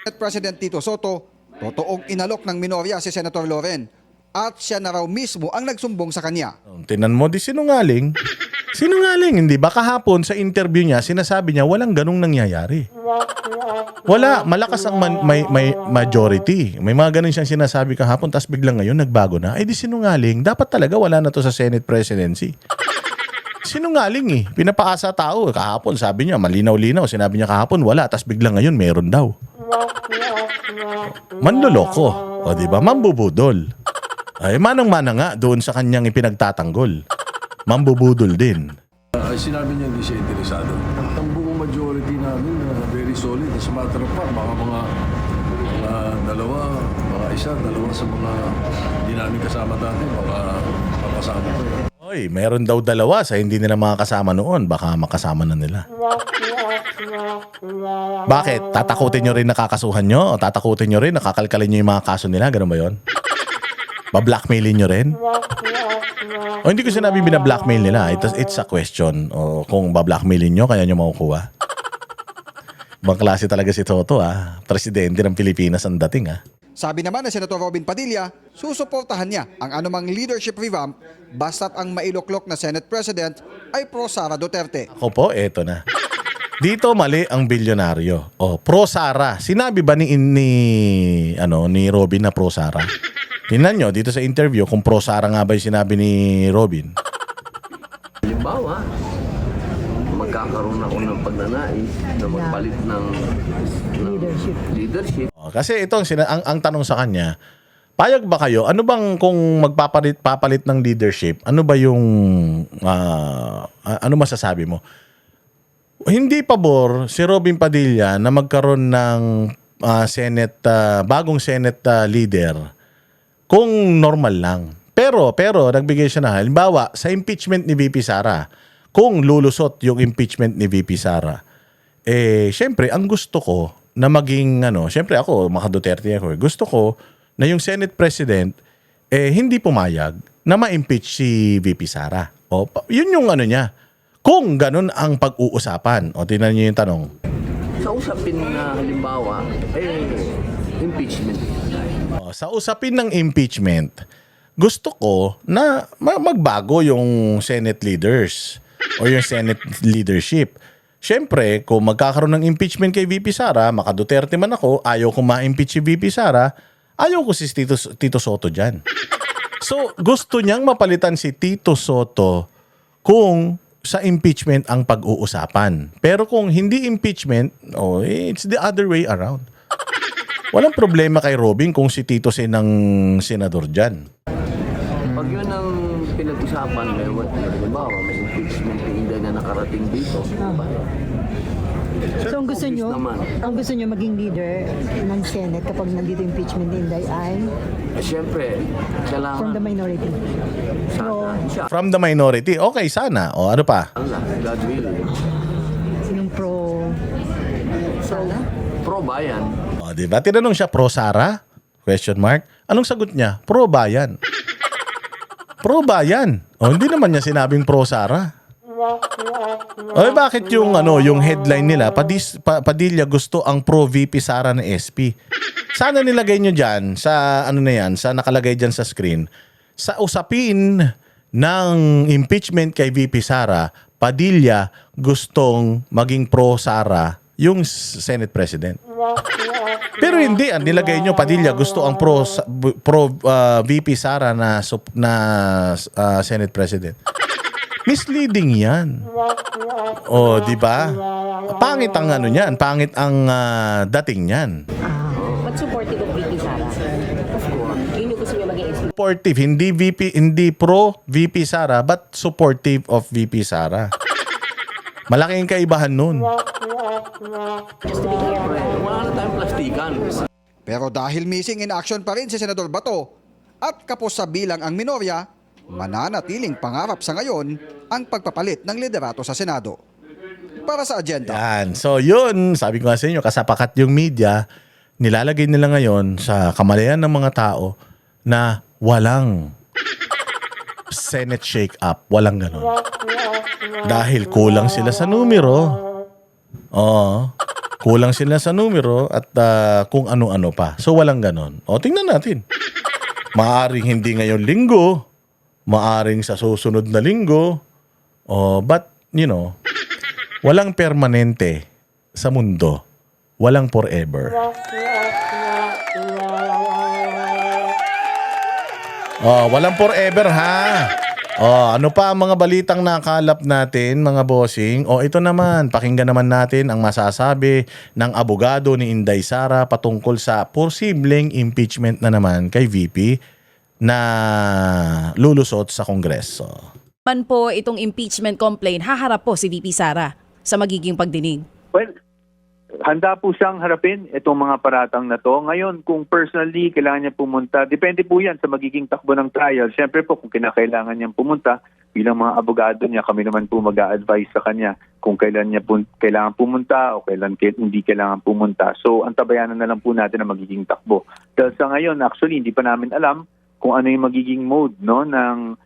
Senate President Tito Soto, totoong inalok ng minorya si Senator Loren at siya na raw mismo ang nagsumbong sa kanya.
Tinan mo, di sinungaling. Sinungaling, hindi ba? Kahapon sa interview niya, sinasabi niya walang ganong nangyayari. Wala, malakas ang may majority. May mga ganun siyang sinasabi kahapon, tapos biglang ngayon nagbago na. Eh di sinungaling, dapat talaga wala na to sa Senate presidency. Sinungaling eh, pinapaasa tao. Kahapon sabi niya, malinaw-linaw. Sinabi niya kahapon, wala, tapos biglang ngayon meron daw. Manloloko. O di ba? Mambubudol. Ay, manang-mana nga doon sa kanyang ipinagtatanggol. Mambubudol din.
Sinabi niya hindi siya interesado. Ang buong majority namin very solid. As a matter of fact, mga dalawa sa mga hindi namin kasama dati, baka makasama ko.
Oy, meron daw dalawa sa hindi nila makakasama noon. Baka makasama na nila. Bakit? Tatakutin nyo rin nakakasuhan nyo? O tatakutin nyo rin nakakalkalin nyo yung mga kaso nila? Ganun ba yun? Ba-blackmailin nyo rin? O hindi ko sinabi bina-blackmail nila. It's a question. O kung ba-blackmailin nyo, kaya nyo makukuha. Ibang klase talaga si Toto Presidente ng Pilipinas ang dating
Sabi naman ni Senator Robin Padilla, susuportahan niya ang anumang leadership revamp basta't ang mailoklok na Senate President ay pro Sara Duterte.
Ako po, eto na. Dito mali ang bilyonaryo. O, pro Sara. Sinabi ba ni Robin na pro Sara? Tingnan nyo dito sa interview kung pro Sara nga ba yung sinabi ni Robin.
Halimbawa, magkakaroon ako ng pagnanais na magpalit ng leadership.
Kasi ito ang tanong sa kanya, payag ba kayo? Ano bang kung papalit ng leadership? Ano ba yung ano masasabi mo? Hindi pabor si Robin Padilla na magkaroon ng bagong Senate leader kung normal lang. Pero nagbigay siya na halimbawa sa impeachment ni VP Sara. Kung lulusot yung impeachment ni VP Sara, syempre ang gusto ko na maging syempre ako, Maka Duterte ako, gusto ko na yung Senate President hindi pumayag na ma-impeach si VP Sara. O, yun yung niya. Kung ganun ang pag-uusapan. O, tingnan niyo yung tanong.
Sa usapin na halimbawa, impeachment.
O, sa usapin ng impeachment, gusto ko na magbago yung Senate leaders o yung Senate leadership. Siyempre, kung magkakaroon ng impeachment kay VP Sara, Maka Duterte man ako, ayaw ko ma-impeach si VP Sara, ayaw ko si Tito Soto dyan. So, gusto niyang mapalitan si Tito Soto kung sa impeachment ang pag-uusapan. Pero kung hindi impeachment, it's the other way around. Walang problema kay Robin kung si Tito ng senador dyan.
Pag yun ang pinag-usapan, halimbawa, may impeachment na nakarating dito.
So ang gusto nyo maging leader ng Senate kapag nandito impeachment in the ay
Siyempre, kailangan
from the minority.
siya.
From the minority, okay, sana. O ano pa?
God willing.
Yung pro Sara?
Pro bayan.
O, diba? Tinanong siya, pro Sara? Question mark. Anong sagot niya? Pro bayan. Pro bayan. O, hindi naman niya sinabing pro Sara. Oy, bakit yung headline nila, Padilla gusto ang pro VP Sara na SP. Sana nilagay nyo diyan sa sa nakalagay diyan sa screen. Sa usapin ng impeachment kay VP Sara, Padilla gustong maging pro Sara yung Senate President. Pero hindi, ang nilagay nyo, Padilla, gusto ang VP Sara na Senate President. Misleading yan. O, di ba? Pangit ang ano niyan, pangit ang dating niyan.
But supportive of VP Sara. Of course. Yun yung gusto niya maging
Supportive, hindi pro VP Sara, but supportive of VP Sara. Malaking kaibahan nun.
Wala na tayong plastikan.
Pero dahil missing in action pa rin si Senador Bato at kapos sa bilang ang minorya, mananatiling pangarap sa ngayon ang pagpapalit ng liderato sa Senado. Para sa agenda.
Yan. So yun, sabi ko nga sa inyo, kasapakat yung media, nilalagay nila ngayon sa kamalayan ng mga tao na walang Senate shake-up. Walang ganon. Dahil kulang sila sa numero. Oo. Kulang sila sa numero at kung ano-ano pa. So walang ganon. O tingnan natin. Maaring hindi ngayong linggo. Maaring sa susunod na linggo. But, walang permanente sa mundo. Walang forever. Walang forever ha. Ano pa ang mga balitang nakalap natin, mga bossing? Ito naman, pakinggan naman natin ang masasabi ng abogado ni Inday Sara patungkol sa posibleng impeachment na naman kay VP na lulusot sa Kongreso.
Man po itong impeachment complaint, haharap po si VP Sara sa magiging pagdinig.
Well, handa po siyang harapin itong mga paratang na to. Ngayon, kung personally kailangan niya pumunta, depende po yan sa magiging takbo ng trial. Siyempre po, kung kinakailangan niyang pumunta, bilang mga abogado niya, kami naman po mag-a-advise sa kanya kung kailan niya kailangan pumunta o kailan hindi kailangan pumunta. So, antabayanan na lang po natin ang magiging takbo. Dahil sa ngayon, actually, hindi pa namin alam kung ano yung magiging mode ng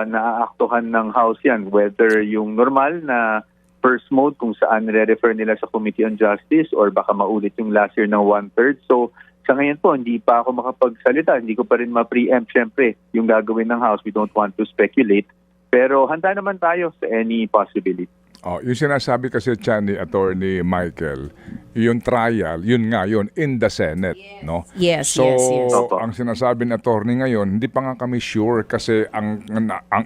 naaaktuhan ng House yan. Whether yung normal na first mode kung saan re-refer nila sa Committee on Justice or baka maulit yung last year ng 1/3. So sa ngayon po, hindi pa ako makapagsalita. Hindi ko pa rin ma-preempt syempre yung gagawin ng House. We don't want to speculate. Pero handa naman tayo sa any possibility.
Yung sinasabi kasi ni Attorney Michael, yung trial, yun nga yun, in the Senate. No?
Yes,
so,
yes.
ang sinasabi ng attorney ngayon, hindi pa nga kami sure kasi ang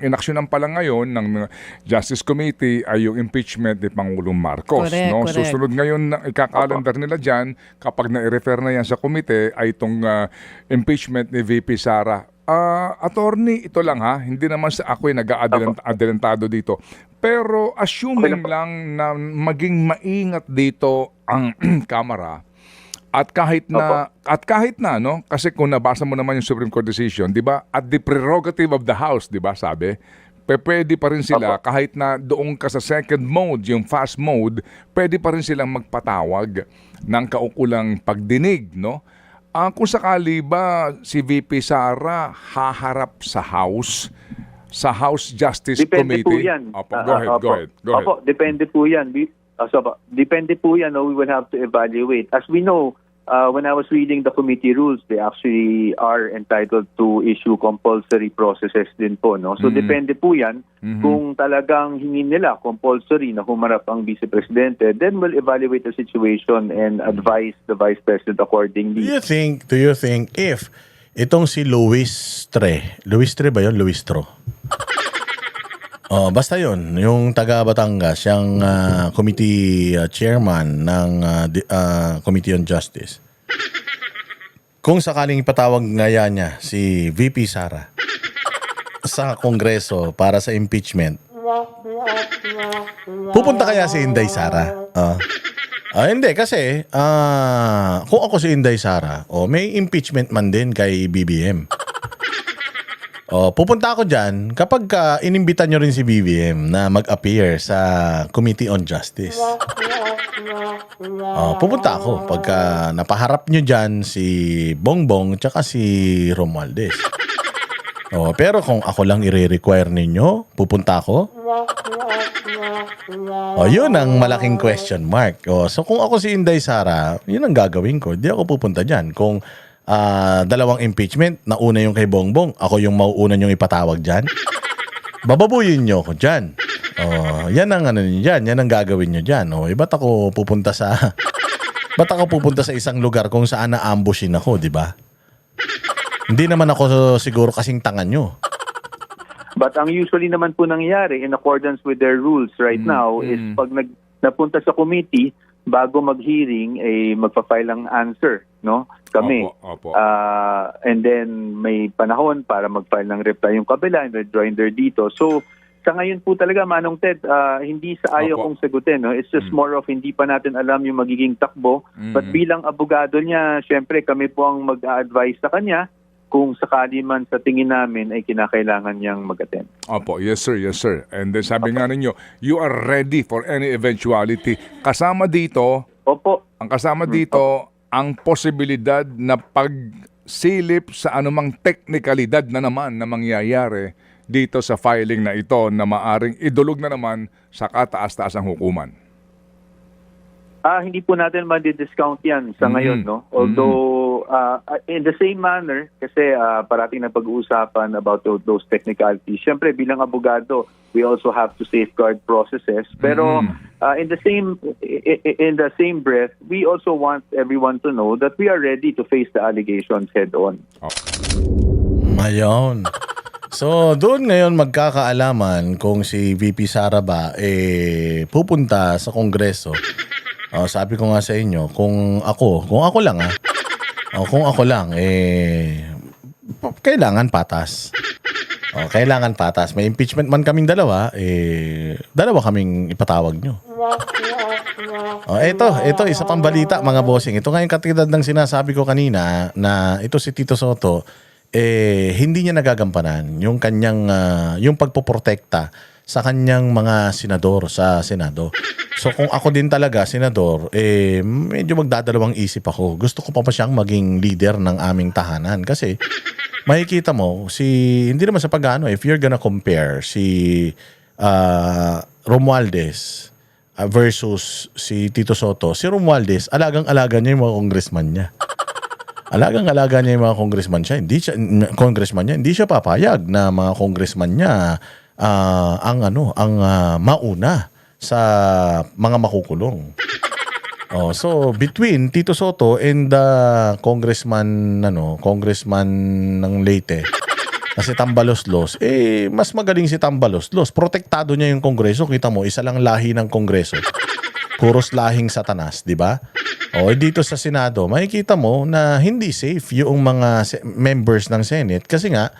inaksyonan pa lang ngayon ng Justice Committee ay yung impeachment ni Pangulong Marcos.
Correct.
Susunod ngayon na ikakalendar nila dyan, kapag na-refer na yan sa komite, ay itong impeachment ni VP Sara. Attorney, ito lang ha, hindi naman sa ako ay nag-aadelantado dito. Pero assuming lang na maging maingat dito ang Kamara at kahit na no, kasi kung nabasa mo naman yung Supreme Court decision, 'di ba? At the prerogative of the House, 'di ba, sabi? Pwede pa rin sila kahit na doon ka sa second mode, yung fast mode, pwede pa rin silang magpatawag ng kaukulang pagdinig, no? Kung sakali ba si VP Sara haharap sa House Justice
Depende
Committee?
po yan.
Go ahead.
Depende po yan. Depende po yan. We will have to evaluate. As we know, when I was reading the committee rules, they actually are entitled to issue compulsory processes din po. No? So depende po yan. Kung talagang hingin nila compulsory na humarap ang Vice Presidente, then we'll evaluate the situation and advise the Vice President accordingly.
Do you think if itong si Luis Tre ba yun? Luis Tro? Basta yun, yung taga Batangas, yung committee chairman ng Committee on Justice. Kung sakaling ipatawag ngaya niya si VP Sara sa Kongreso para sa impeachment, pupunta kaya si Inday Sara? Hindi, kasi kung ako si Inday Sara, may impeachment man din kay BBM. Pupunta ako dyan kapag inimbitan nyo rin si BBM na mag-appear sa Committee on Justice. Pupunta ako pagka napaharap nyo dyan si Bongbong tsaka si Romualdez. Pero kung ako lang i-require ninyo, pupunta ako? Yun ang malaking question mark. So kung ako si Inday Sara, yun ang gagawin ko. Hindi ako pupunta dyan. Kung dalawang impeachment, nauna yung kay Bongbong, ako yung mauuna yung ipatawag dyan, bababuyin nyo ako dyan. Yan ang ano nyo dyan, yan ang gagawin nyo dyan. Ba't ako pupunta sa Ba't ako pupunta sa isang lugar kung saan na-ambushin ako, di ba? Hindi naman ako siguro kasing tanga nyo.
But ang usually naman po nangyayari in accordance with their rules right now is pag napunta sa committee, bago mag-hearing, magpa-file ang answer, no? Kami.
Opo.
And then may panahon para mag-file ng reply yung kabila and rejoinder dito. So, sa ngayon po talaga, Manong Ted, hindi sa ayaw kong sagutin. No? It's just more of hindi pa natin alam yung magiging takbo. But bilang abogado niya, syempre kami po ang mag-a-advise sa kanya kung sakali man sa tingin namin ay kinakailangan niyang mag-attend.
Opo, yes sir. And then sabi nga ninyo, you are ready for any eventuality. Kasama dito, ang kasama dito, ang posibilidad na pagsilip sa anumang teknikalidad na naman na mangyayari dito sa filing na ito na maaring idulog na naman sa kataas-taasang hukuman.
Hindi po natin ma-discount yan sa ngayon, no? Although, in the same manner, kasi parating na pag-uusapan about those technicalities. Siyempre, bilang abogado, we also have to safeguard processes. Pero in the same breath, we also want everyone to know that we are ready to face the allegations head-on.
Mayon. So, doon ngayon magkakaalaman kung si VP Sara ba pupunta sa Kongreso. Sabi ko nga sa inyo, kung ako lang kailangan patas. Kailangan patas. May impeachment man kaming dalawa, dalawa kaming ipatawag nyo. Ito, isa pang balita mga bossing. Ito nga yung katulad ng sinasabi ko kanina na ito si Tito Soto, hindi niya nagagampanan yung kanyang, yung pagpoprotekta sa kanyang mga senador sa Senado. So kung ako din talaga, senador, medyo magdadalawang isip ako. Gusto ko pa siyang maging leader ng aming tahanan. Kasi makikita mo, hindi naman sa pag-ano, if you're gonna compare si Romualdez versus si Tito Soto, si Romualdez, alagang-alaga niya yung mga congressman niya. Alagang-alaga niya yung mga congressman niya. Hindi siya papayag na mga congressman niya ang mauna sa mga makukulong. So between Tito Soto and the congressman ng Leyte na si Tambaloslos, mas magaling si Tambaloslos. Protektado niya yung Kongreso. Kita mo, isa lang lahi ng Kongreso. Puros lahing satanas, di ba? Dito sa Senado, makikita mo na hindi safe yung mga members ng Senate kasi nga,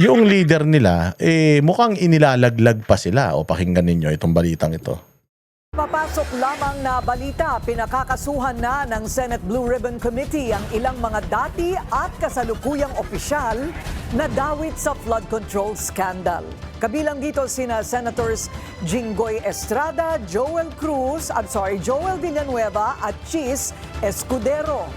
yung leader nila, mukhang inilalaglag pa sila. Pakinggan ninyo itong balitang ito.
Papasok lamang na balita, pinakakasuhan na ng Senate Blue Ribbon Committee ang ilang mga dati at kasalukuyang opisyal na dawit sa flood control scandal. Kabilang dito sina Senators Jinggoy Estrada, Joel Villanueva at Chis Escudero.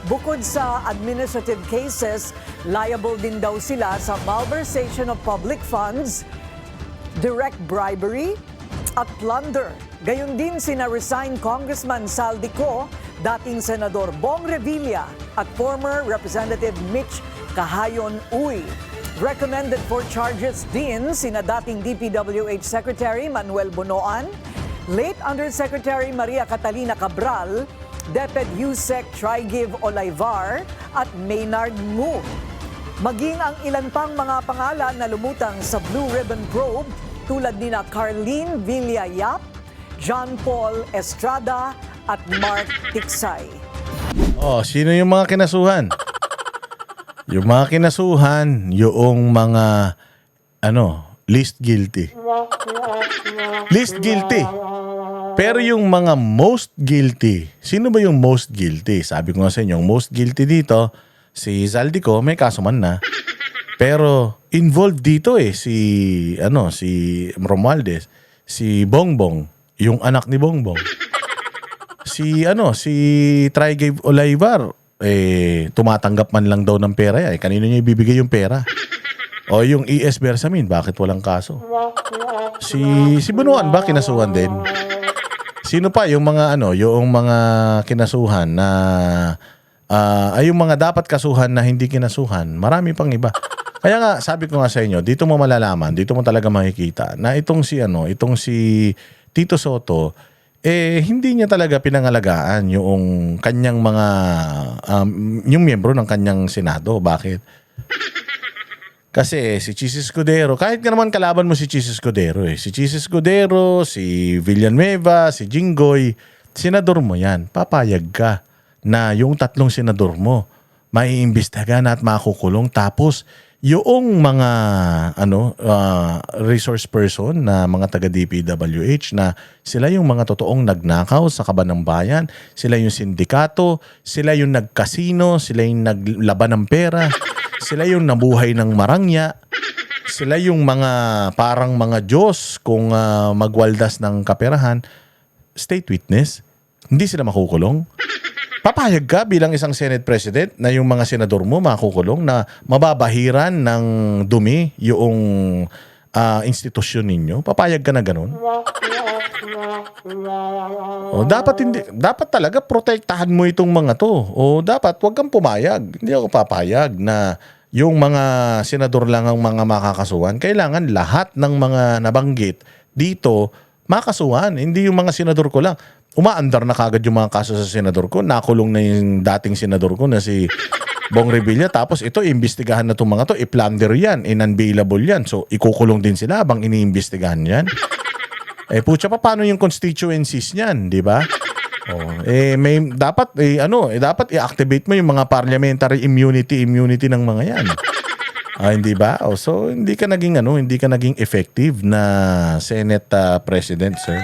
Bukod sa administrative cases, liable din daw sila sa malversation of public funds, direct bribery at plunder. Gayon din sina resigned Congressman Saldico, dating Senador Bong Revilla at former Representative Mitch Kahayon Uy. Recommended for charges din sina dating DPWH Secretary Manuel Bonoan, late Undersecretary Maria Catalina Cabral, DepEd Yusek Trigiv Olaivar at Maynard Ngu. Maging ang ilan pang mga pangalan na lumutang sa Blue Ribbon Probe tulad nina Carlene Villayap, John Paul Estrada at Mark Tiksay.
Sino yung mga kinasuhan? Yung mga kinasuhan, yung mga least guilty. Least guilty. Pero yung mga most guilty, sino ba yung most guilty? Sabi ko nga sa inyo, yung most guilty dito, si Zaldico, may kaso man na. Pero involved dito si Romualdez, si Bongbong, yung anak ni Bongbong. Si Trigiv Olaivar, tumatanggap man lang daw ng pera. Kanino niya ibibigay yung pera? O yung ES Bersamin, bakit walang kaso? Si Bunuan ba kinasuhan din? Sino pa yung mga yung mga kinasuhan na yung mga dapat kasuhan na hindi kinasuhan? Marami pang iba. Kaya nga sabi ko nga sa inyo, dito mo malalaman, dito mo talaga makikita na itong si Tito Soto hindi niya talaga pinangalagaan yung kanyang mga, yung miyembro ng kanyang Senado. Bakit? Kasi si Chis Escudero, kahit ka naman kalaban mo si Chis Escudero si Chis Escudero, si Villanueva, si Jinggoy, senador mo yan, papayag ka na yung 3 senador mo maiimbestigahan at makukulong. Tapos yung mga resource person na mga taga DPWH na sila yung mga totoong nagnakaw sa kaban ng bayan, sila yung sindikato, sila yung nagkasino, sila yung naglaban ng pera, sila yung nabuhay ng marangya, sila yung mga parang mga Diyos kung magwaldas ng kaperahan, state witness, hindi sila makukulong. Papayag ka bilang isang Senate President na yung mga senador mo makukulong, na mababahiran ng dumi yung institusyon ninyo? Papayag ka na ganun? Dapat talaga protektahan mo itong mga to. Dapat wag kang pumayag. Hindi ako papayag na yung mga senador lang ang mga makakasuhan. Kailangan lahat ng mga nabanggit dito makasuhan. Hindi yung mga senador ko lang. Umaandar na kagad yung mga kaso sa senador ko. Nakulong na yung dating senador ko na si Bong Revilla. Tapos ito, iimbestigahan na itong mga to. I-plunder yan. In-unbailable yan. So, ikukulong din sila habang iniimbestigahan yan. Pucha pa, paano yung constituencies niyan? Di ba? Dapat i-activate mo yung mga parliamentary immunity ng mga yan. Hindi ba? So, hindi ka naging effective na Senate President, sir.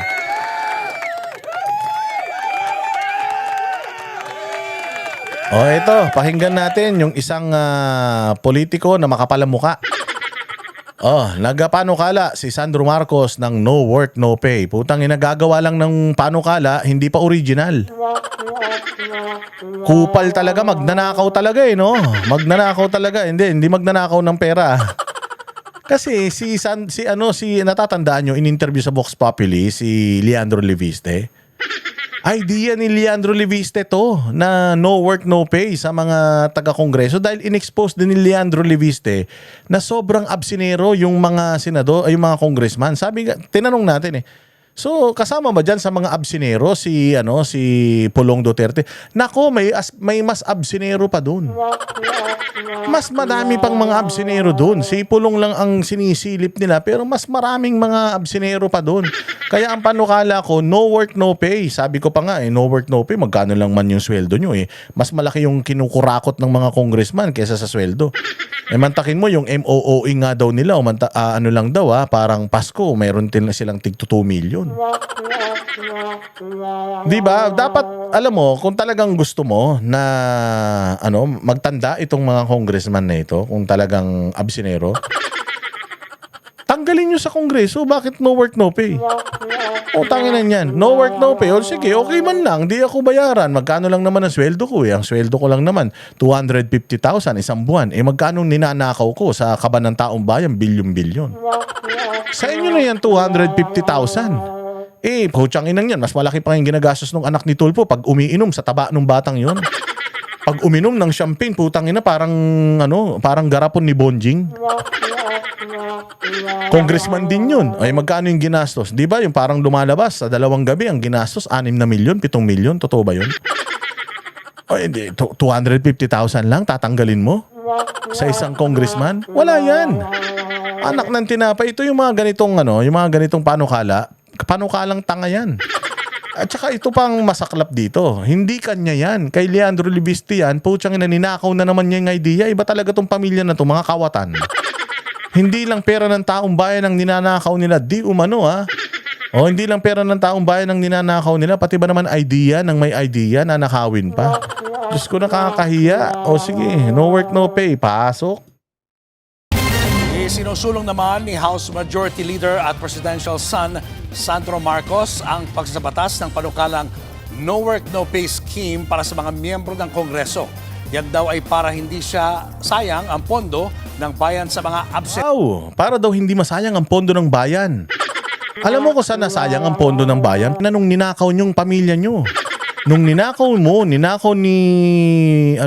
Ito, pakinggan natin yung isang politiko na makapalang muka. Nagpanukala si Sandro Marcos ng no work, no pay. Putang inagagawa lang ng panukala, hindi pa original. Kupal talaga, magnanakaw talaga no? Magnanakaw talaga, hindi magnanakaw ng pera. Kasi si natatandaan nyo, in-interview sa Vox Populi si Leandro Leviste. Idea ni Leandro Leviste to na no work, no pay sa mga taga-kongreso dahil in-expose din ni Leandro Leviste na sobrang absinero yung mga senador, yung mga congressman. Tinanong natin so kasama ba dyan sa mga absinero si Pulong Duterte? Nako, may mas absinero pa dun. Mas madami pang mga absinero dun. Si Pulong lang ang sinisilip nila pero mas maraming mga absinero pa dun. Kaya ang panukala ko, no work, no pay. Sabi ko pa nga, no work, no pay. Magkano lang man yung sweldo nyo Mas malaki yung kinukurakot ng mga congressman kesa sa sweldo. Mantakin mo yung MOOE nga daw nila. Lang daw parang Pasko. Mayroon silang tig 2 million. Diba? Dapat, alam mo, kung talagang gusto mo na magtanda itong mga congressman na ito, kung talagang absinero, tanggalin nyo sa kongreso. Bakit no work, no pay? Tanginan yan. No work, no pay. Sige, okay man lang. Di ako bayaran. Magkano lang naman ang sweldo ko Ang sweldo ko lang naman, 250,000 isang buwan. Magkano ninanakaw ko sa kaban ng taong bayan? Bilyon-bilyon. Sa inyo na yan, 250,000. Puchang inang yan. Mas malaki pa yung ginagastos ng anak ni Tulfo pag umiinom sa taba ng batang yon. Pag uminom ng champagne, putang ina, parang garapon ni Bonjing. Congressman din yun. Magkano yung ginastos? Di ba yung parang lumalabas sa 2 gabi ang ginastos, 6 na milyon, 7 milyon. Totoo ba yun? Hindi. 250,000 lang tatanggalin mo? Sa isang congressman? Wala yan. Anak ng tinapay. Ito yung mga ganitong panukala. Panukalang tanga yan. At saka ito pang masaklap dito. Hindi kanya yan. Kay Leandro Leviste yan, putsang ninakaw na naman niya yung idea. Iba talaga tong pamilya na to, mga kawatan. Hindi lang pera ng taong bayan ang ninanakaw nila. Di umano hindi lang pera ng taong bayan ang ninanakaw nila. Pati ba naman idea ng may idea na nakawin pa? Diyos ko, nakakahiya. Sige, no work, no pay. Pasok.
Sinusulong naman ni House Majority Leader at Presidential Son Sandro Marcos ang pagsasabatas ng panukalang No Work, No Pay scheme para sa mga miyembro ng Kongreso. Yan daw ay para hindi siya sayang ang pondo ng bayan sa mga absent.
Para daw hindi masayang ang pondo ng bayan. Alam mo kung saan nasayang ang pondo ng bayan? Nung ninakaw niyong pamilya niyo. Nung ninakaw ni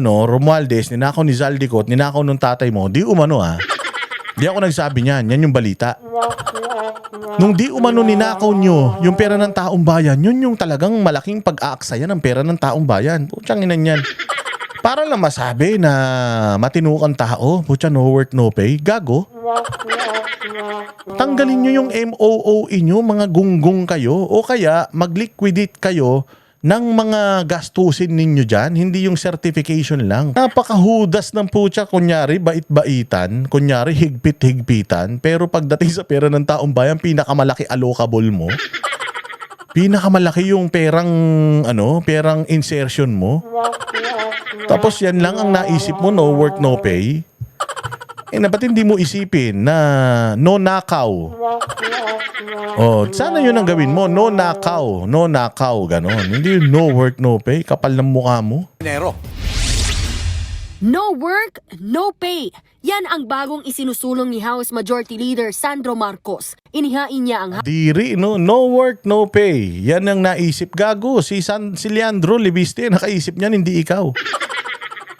Romualdez, ninakaw ni Zaldico, ninakaw nung tatay mo, di umano Di ako nagsabi niyan. Yan yung balita. Nung di umano ninakaw nyo yung pera ng taong bayan, yun yung talagang malaking pag-aaksaya ng pera ng taong bayan. Putsang inan yan. Para lang masabi na matinukan tao, putya no work no pay, gago. Tanggalin nyo yung MOOE nyo, mga gunggong kayo, o kaya mag-liquidate kayo ng mga gastusin ninyo dyan, hindi yung certification lang. Napakahudas ng putya, kunyari bait-baitan, kunyari higpit-higpitan, pero pagdating sa pera ng taong bayan, pinakamalaki allocable mo. Pinakamalaki yung perang insertion mo. Tapos yan lang ang naisip mo, no work, no pay. Ba't hindi mo isipin na no nakaw? Sana yun ang gawin mo. No nakaw, ganon. Hindi yung no work, no pay. Kapal ng mukha mo.
No work, no pay. Yan ang bagong isinusulong ni House Majority Leader Sandro Marcos. Inihain niya ang
Diri, no work, no pay. Yan ang naisip. Gago, si Leandro Libiste, nakaisip niyan, hindi ikaw.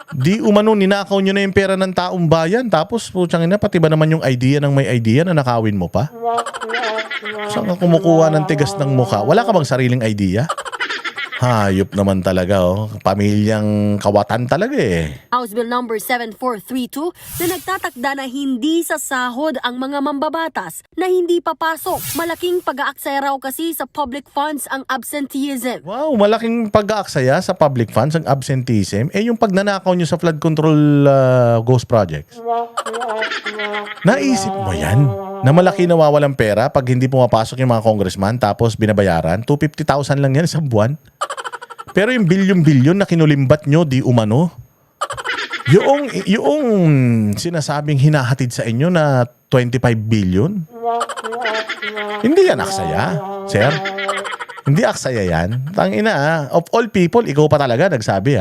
Di umano ninakaw nyo na yung pera ng taong bayan, tapos putsang ina, pati ba naman yung idea ng may idea na nakawin mo pa? Saan ka kumukuha ng tigas ng mukha? Wala ka bang sariling idea? Hayop naman talaga, pamilyang kawatan talaga eh.
House Bill number 7432 na nagtatakda na hindi sa sahod ang mga mambabatas na hindi papasok. Malaking pag-aaksaya raw kasi sa public funds ang absenteeism.
Wow, malaking pag-aaksaya sa public funds ang absenteeism. Yung pagnanakaw nyo sa flood control ghost projects. Naisip mo yan? Na malaki nawawalang pera pag hindi pumapasok yung mga congressman tapos binabayaran? 250,000 lang yan sa buwan. Pero yung bilyon-bilyon na kinulimbat nyo, di umano. Yung sinasabing hinahatid sa inyo na 25 billion. Hindi yan aksaya, sir. Hindi aksaya yan. Tangina, of all people, ikaw pa talaga nagsabi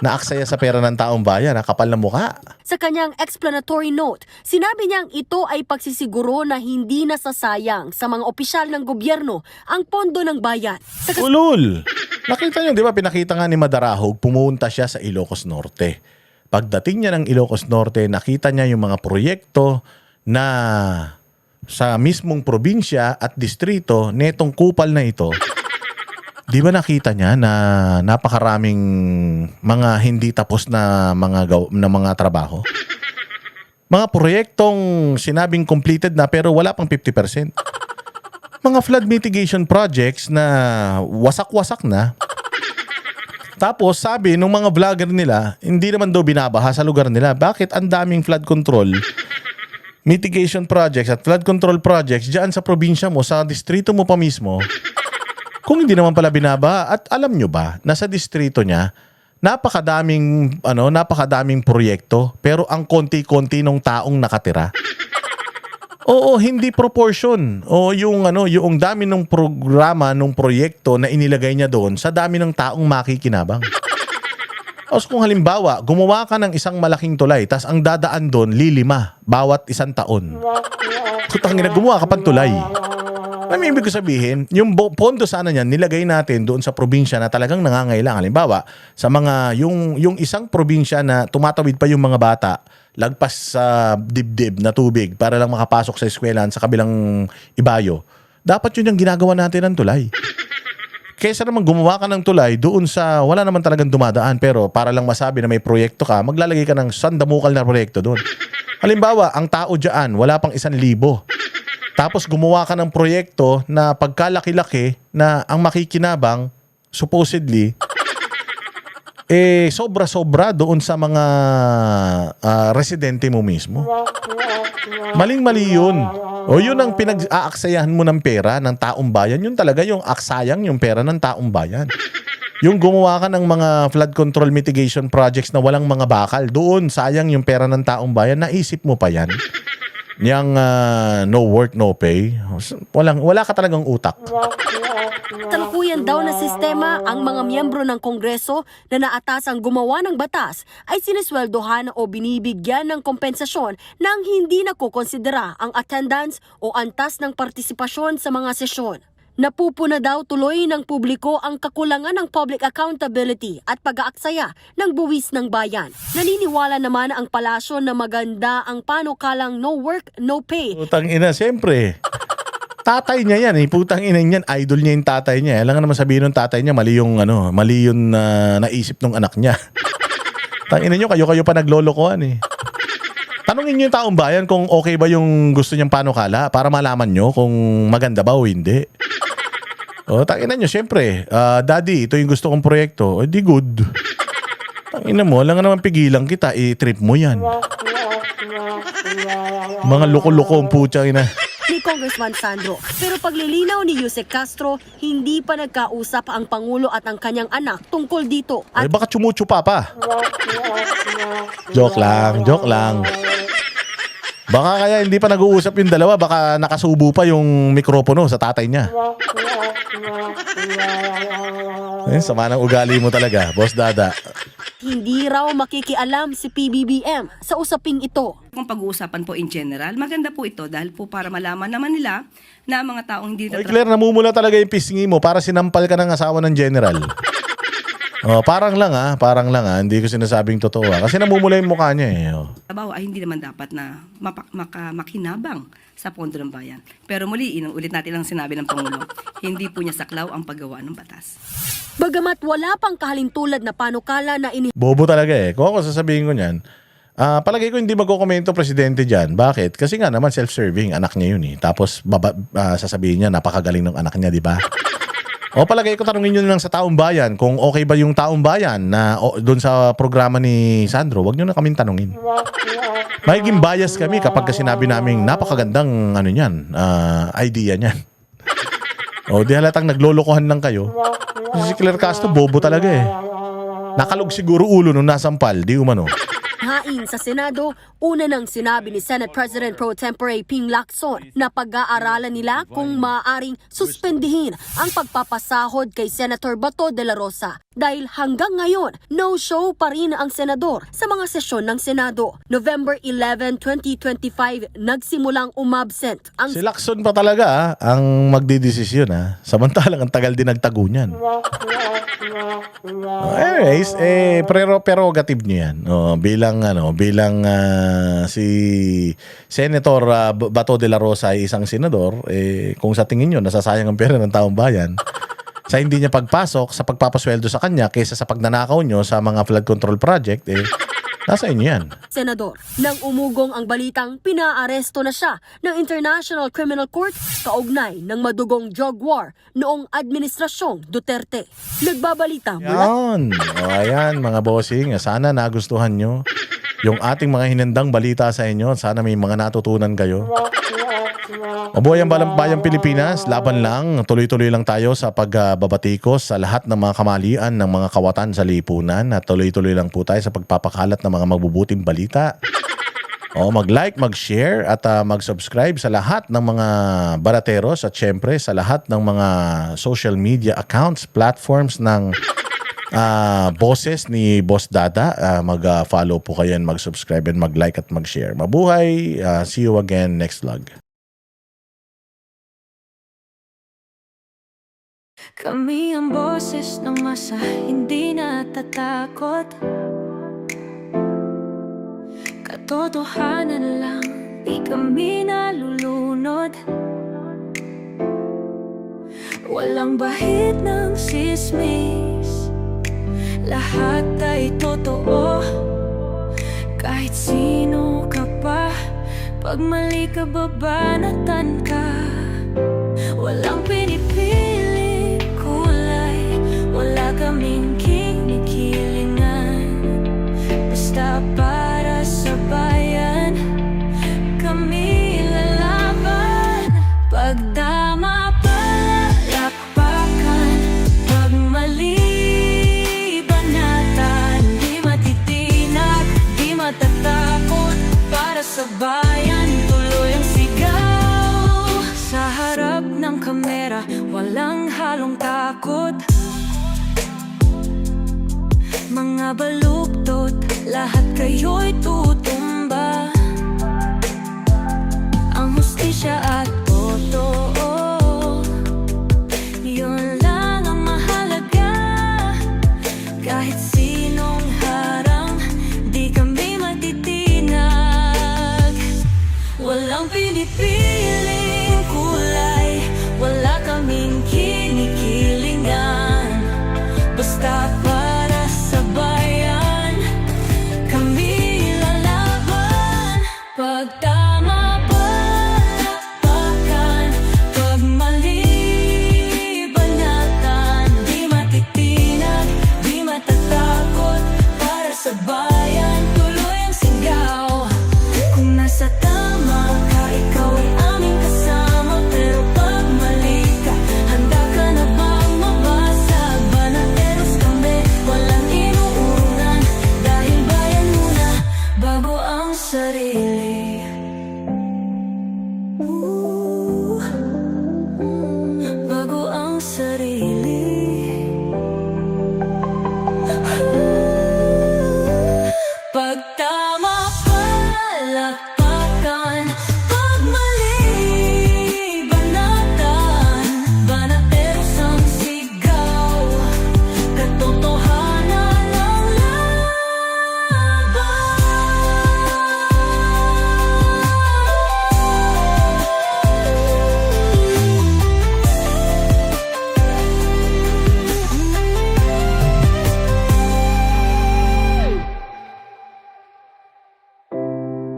na aksaya sa pera ng taong bayan, kapal na mukha.
Sa kanyang explanatory note, sinabi niyang ito ay pagsisiguro na hindi nasasayang sa mga opisyal ng gobyerno ang pondo ng bayan.
Ulul! Nakita niyo, di ba, pinakita nga ni Madarahog, pumunta siya sa Ilocos Norte. Pagdating niya ng Ilocos Norte, nakita niya yung mga proyekto na sa mismong probinsya at distrito netong kupal na ito. Di ba nakita niya na napakaraming mga hindi tapos na mga trabaho? Mga proyektong sinabing completed na pero wala pang 50%. Mga flood mitigation projects na wasak-wasak na. Tapos sabi nung mga vlogger nila, hindi naman daw binabaha sa lugar nila. Bakit ang daming flood control mitigation projects at flood control projects diyan sa probinsya mo, sa distrito mo pa mismo? Kung hindi naman pala binaba, at alam nyo ba na sa distrito niya, napakadaming proyekto, pero ang konti-konti ng taong nakatira. Oo, hindi proportion. O yung dami ng programa, ng proyekto na inilagay niya doon sa dami ng taong makikinabang. O kung halimbawa, gumawa ka ng isang malaking tulay, tas ang dadaan doon, lilima, bawat isang taon. Kutangina, gumawa ka pang tulay. Ano ibig ko sabihin, yung pondo sana niyan nilagay natin doon sa probinsya na talagang nangangailangan. Halimbawa, sa mga yung isang probinsya na tumatawid pa yung mga bata lagpas sa dibdib na tubig para lang makapasok sa eskwelahan sa kabilang ibayo. Dapat yun yung ginagawa natin ng tulay. Kaysa naman gumawa ka ng tulay doon sa wala naman talagang dumadaan, pero para lang masabi na may proyekto ka, maglalagay ka ng sandamukal na proyekto doon. Halimbawa, ang tao dyan wala pang 1,000. Tapos gumawa ka ng proyekto na pagkalaki-laki na ang makikinabang, supposedly, sobra-sobra doon sa mga residente mo mismo. Maling-mali yun. O yun ang pinag-aaksayahan mo ng pera ng taong bayan. Yun talaga yung aksayang yung pera ng taong bayan. Yung gumawa ka ng mga flood control mitigation projects na walang mga bakal, doon sayang yung pera ng taong bayan. Naisip mo pa yan? Yang no work, no pay. Wala ka talagang utak.
Talukuyan daw na sistema ang mga miyembro ng Kongreso na naatasang gumawa ng batas ay sinisweldohan o binibigyan ng kompensasyon nang hindi nakukonsidera ang attendance o antas ng partisipasyon sa mga sesyon. Napupuna daw tuloy ng publiko ang kakulangan ng public accountability at pag-aaksaya ng buwis ng bayan. Naniniwala naman ang palasyo na maganda ang panukalang no work, no pay.
Putang ina, siyempre. Tatay niya yan, putang ina niyan, idol niya yung tatay niya. Alam nga naman sabihin ng tatay niya, mali yung naisip ng anak niya. Tangina niyo, kayo pa naglolokohan Tanungin niyo yung taong bayan kung okay ba yung gusto niyang panukala para malaman niyo kung maganda ba o hindi. O, tangina niyo, siyempre, daddy, ito yung gusto kong proyekto. Di good. Tangina mo, alam nga naman pigilan kita, i-trip mo yan. Mga loko-loko ang putya ina.
Ni Congressman Sandro. Pero paglilinaw ni Yusek Castro, hindi pa nagkausap ang Pangulo at ang kanyang anak tungkol dito. At
Baka tsumutsupa pa. Joke lang. Baka kaya hindi pa nag-uusap yung dalawa, baka nakasubo pa yung mikropono sa tatay niya. Sama ng ugali mo talaga, Boss Dada.
hindi raw makikialam si PBBM sa usaping ito.
Kung pag-uusapan po in general, maganda po ito dahil po para malaman naman nila na mga taong hindi
Ay, Claire, namumula talaga yung pisngi mo para sinampal ka ng asawa ng general. Parang lang hindi ko sinasabing totoo kasi namumula yung mukha niya
trabaho ay hindi naman dapat na makinabang sa pondo ng bayan. Pero muli, ulit natin ang sinabi ng Pangulo, hindi po niya saklaw ang paggawa ng batas.
Bagamat wala pang kahalintulad na panukala na
Bobo talaga Kung ako sasabihin ko niyan, palagay ko hindi magkokomento presidente dyan. Bakit? Kasi nga naman self-serving, anak niya yun Tapos sasabihin niya, napakagaling ng anak niya, di ba? O palagay ko tanungin nyo lang sa taong bayan kung okay ba yung taong bayan na doon sa programa ni Sandro. Wag nyo na kaming tanungin. Magiging bias kami kapag sinabi namin napakagandang idea niyan. O di halatang naglolokohan lang kayo. Si Claire Castro, bobo talaga Nakalog siguro ulo nung nasampal, di umano.
Hain sa Senado, una nang sinabi ni Senate President Pro Tempore Ping Lacson na pag-aaralan nila kung maaaring suspendihin ang pagpapasahod kay Senator Bato de la Rosa. Dahil hanggang ngayon, no-show pa rin ang senador sa mga sesyon ng Senado. November 11, 2025, nagsimulang umabsent ang
Si Lacson pa talaga ang magdidesisyon Samantalang ang tagal din nagtago niyan. Anyways, prerogative niyo yan. Bilang si Senator Bato de la Rosa ay isang senador, kung sa tingin niyo nasasayang ang pera ng taong bayan, sa hindi niya pagpasok sa pagpapasweldo sa kanya kaysa sa pagnanakaw niyo sa mga flood control project, nasa inyo yan.
senador. Nang umugong ang balitang pinaaresto na siya ng International Criminal Court kaugnay ng madugong drug war noong administrasyong Duterte. Nagbabalita mula
Ayan mga bossing, sana nagustuhan nyo yung ating mga hinandang balita sa inyo. Sana may mga natutunan kayo. Mabuhay ang bayang Pilipinas, laban lang, tuloy-tuloy lang tayo sa pagbabatikos sa lahat ng mga kamalian ng mga kawatan sa lipunan at tuloy-tuloy lang po tayo sa pagpapakalat ng mga magbubuting balita. Mag-like, mag-share at mag-subscribe sa lahat ng mga barateros at syempre sa lahat ng mga social media accounts, platforms ng bosses ni Boss Dada. Mag-follow po kayo and mag-subscribe and mag-like at mag-share. Mabuhay! See you again next vlog.
Kami ang boses ng masa, hindi natatakot. Katotohanan lang, di kami nalulunod. Walang bahid ng sismis, lahat ay totoo. Kahit sino ka pa, pag mali ka babanatan ka. Walang pinipili kulay, wala kaming kinikilingan. Basta para sa bayan, kami lalaban. Pagdama palakpakan, pag mali banatan. Di matitinag, di matatakot, para sa bayan tuloy ang sigaw. Sa harap ng kamera, walang halong takot. Mga baluktot, lahat kayo'y tutumba. Ang hustisya at totoo, Walang pinipiling kulay, wala kaming kinikilingan. Basta para sa bayan, kami lalaban. Pag tama palakpakan, pag mali banatan. Di matitinag, di matatakot, para sa bayan tuloy ang sigaw. Kung nasa tama ka, ikaw ay aming kasama. Pero pag mali ka, handa ka na bang mabasag? Banateros kami, walang inuunan. Dahil bayan muna, bago ang sarili. Bago ang sarili. Pag tama palakpakan, pag mali banatan. Banateros ang sigaw, katotohanan ang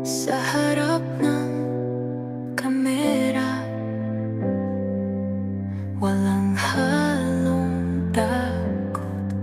sa harap ng kamera, walang halong takot.